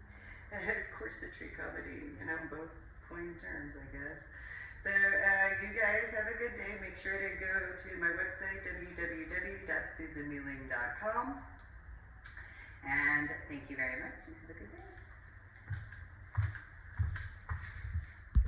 Corsetry comedy, you know, both coin terms, I guess. So you guys have a good day. Make sure to go to my website, www.susanmeeling.com. And thank you very much, and have a good day.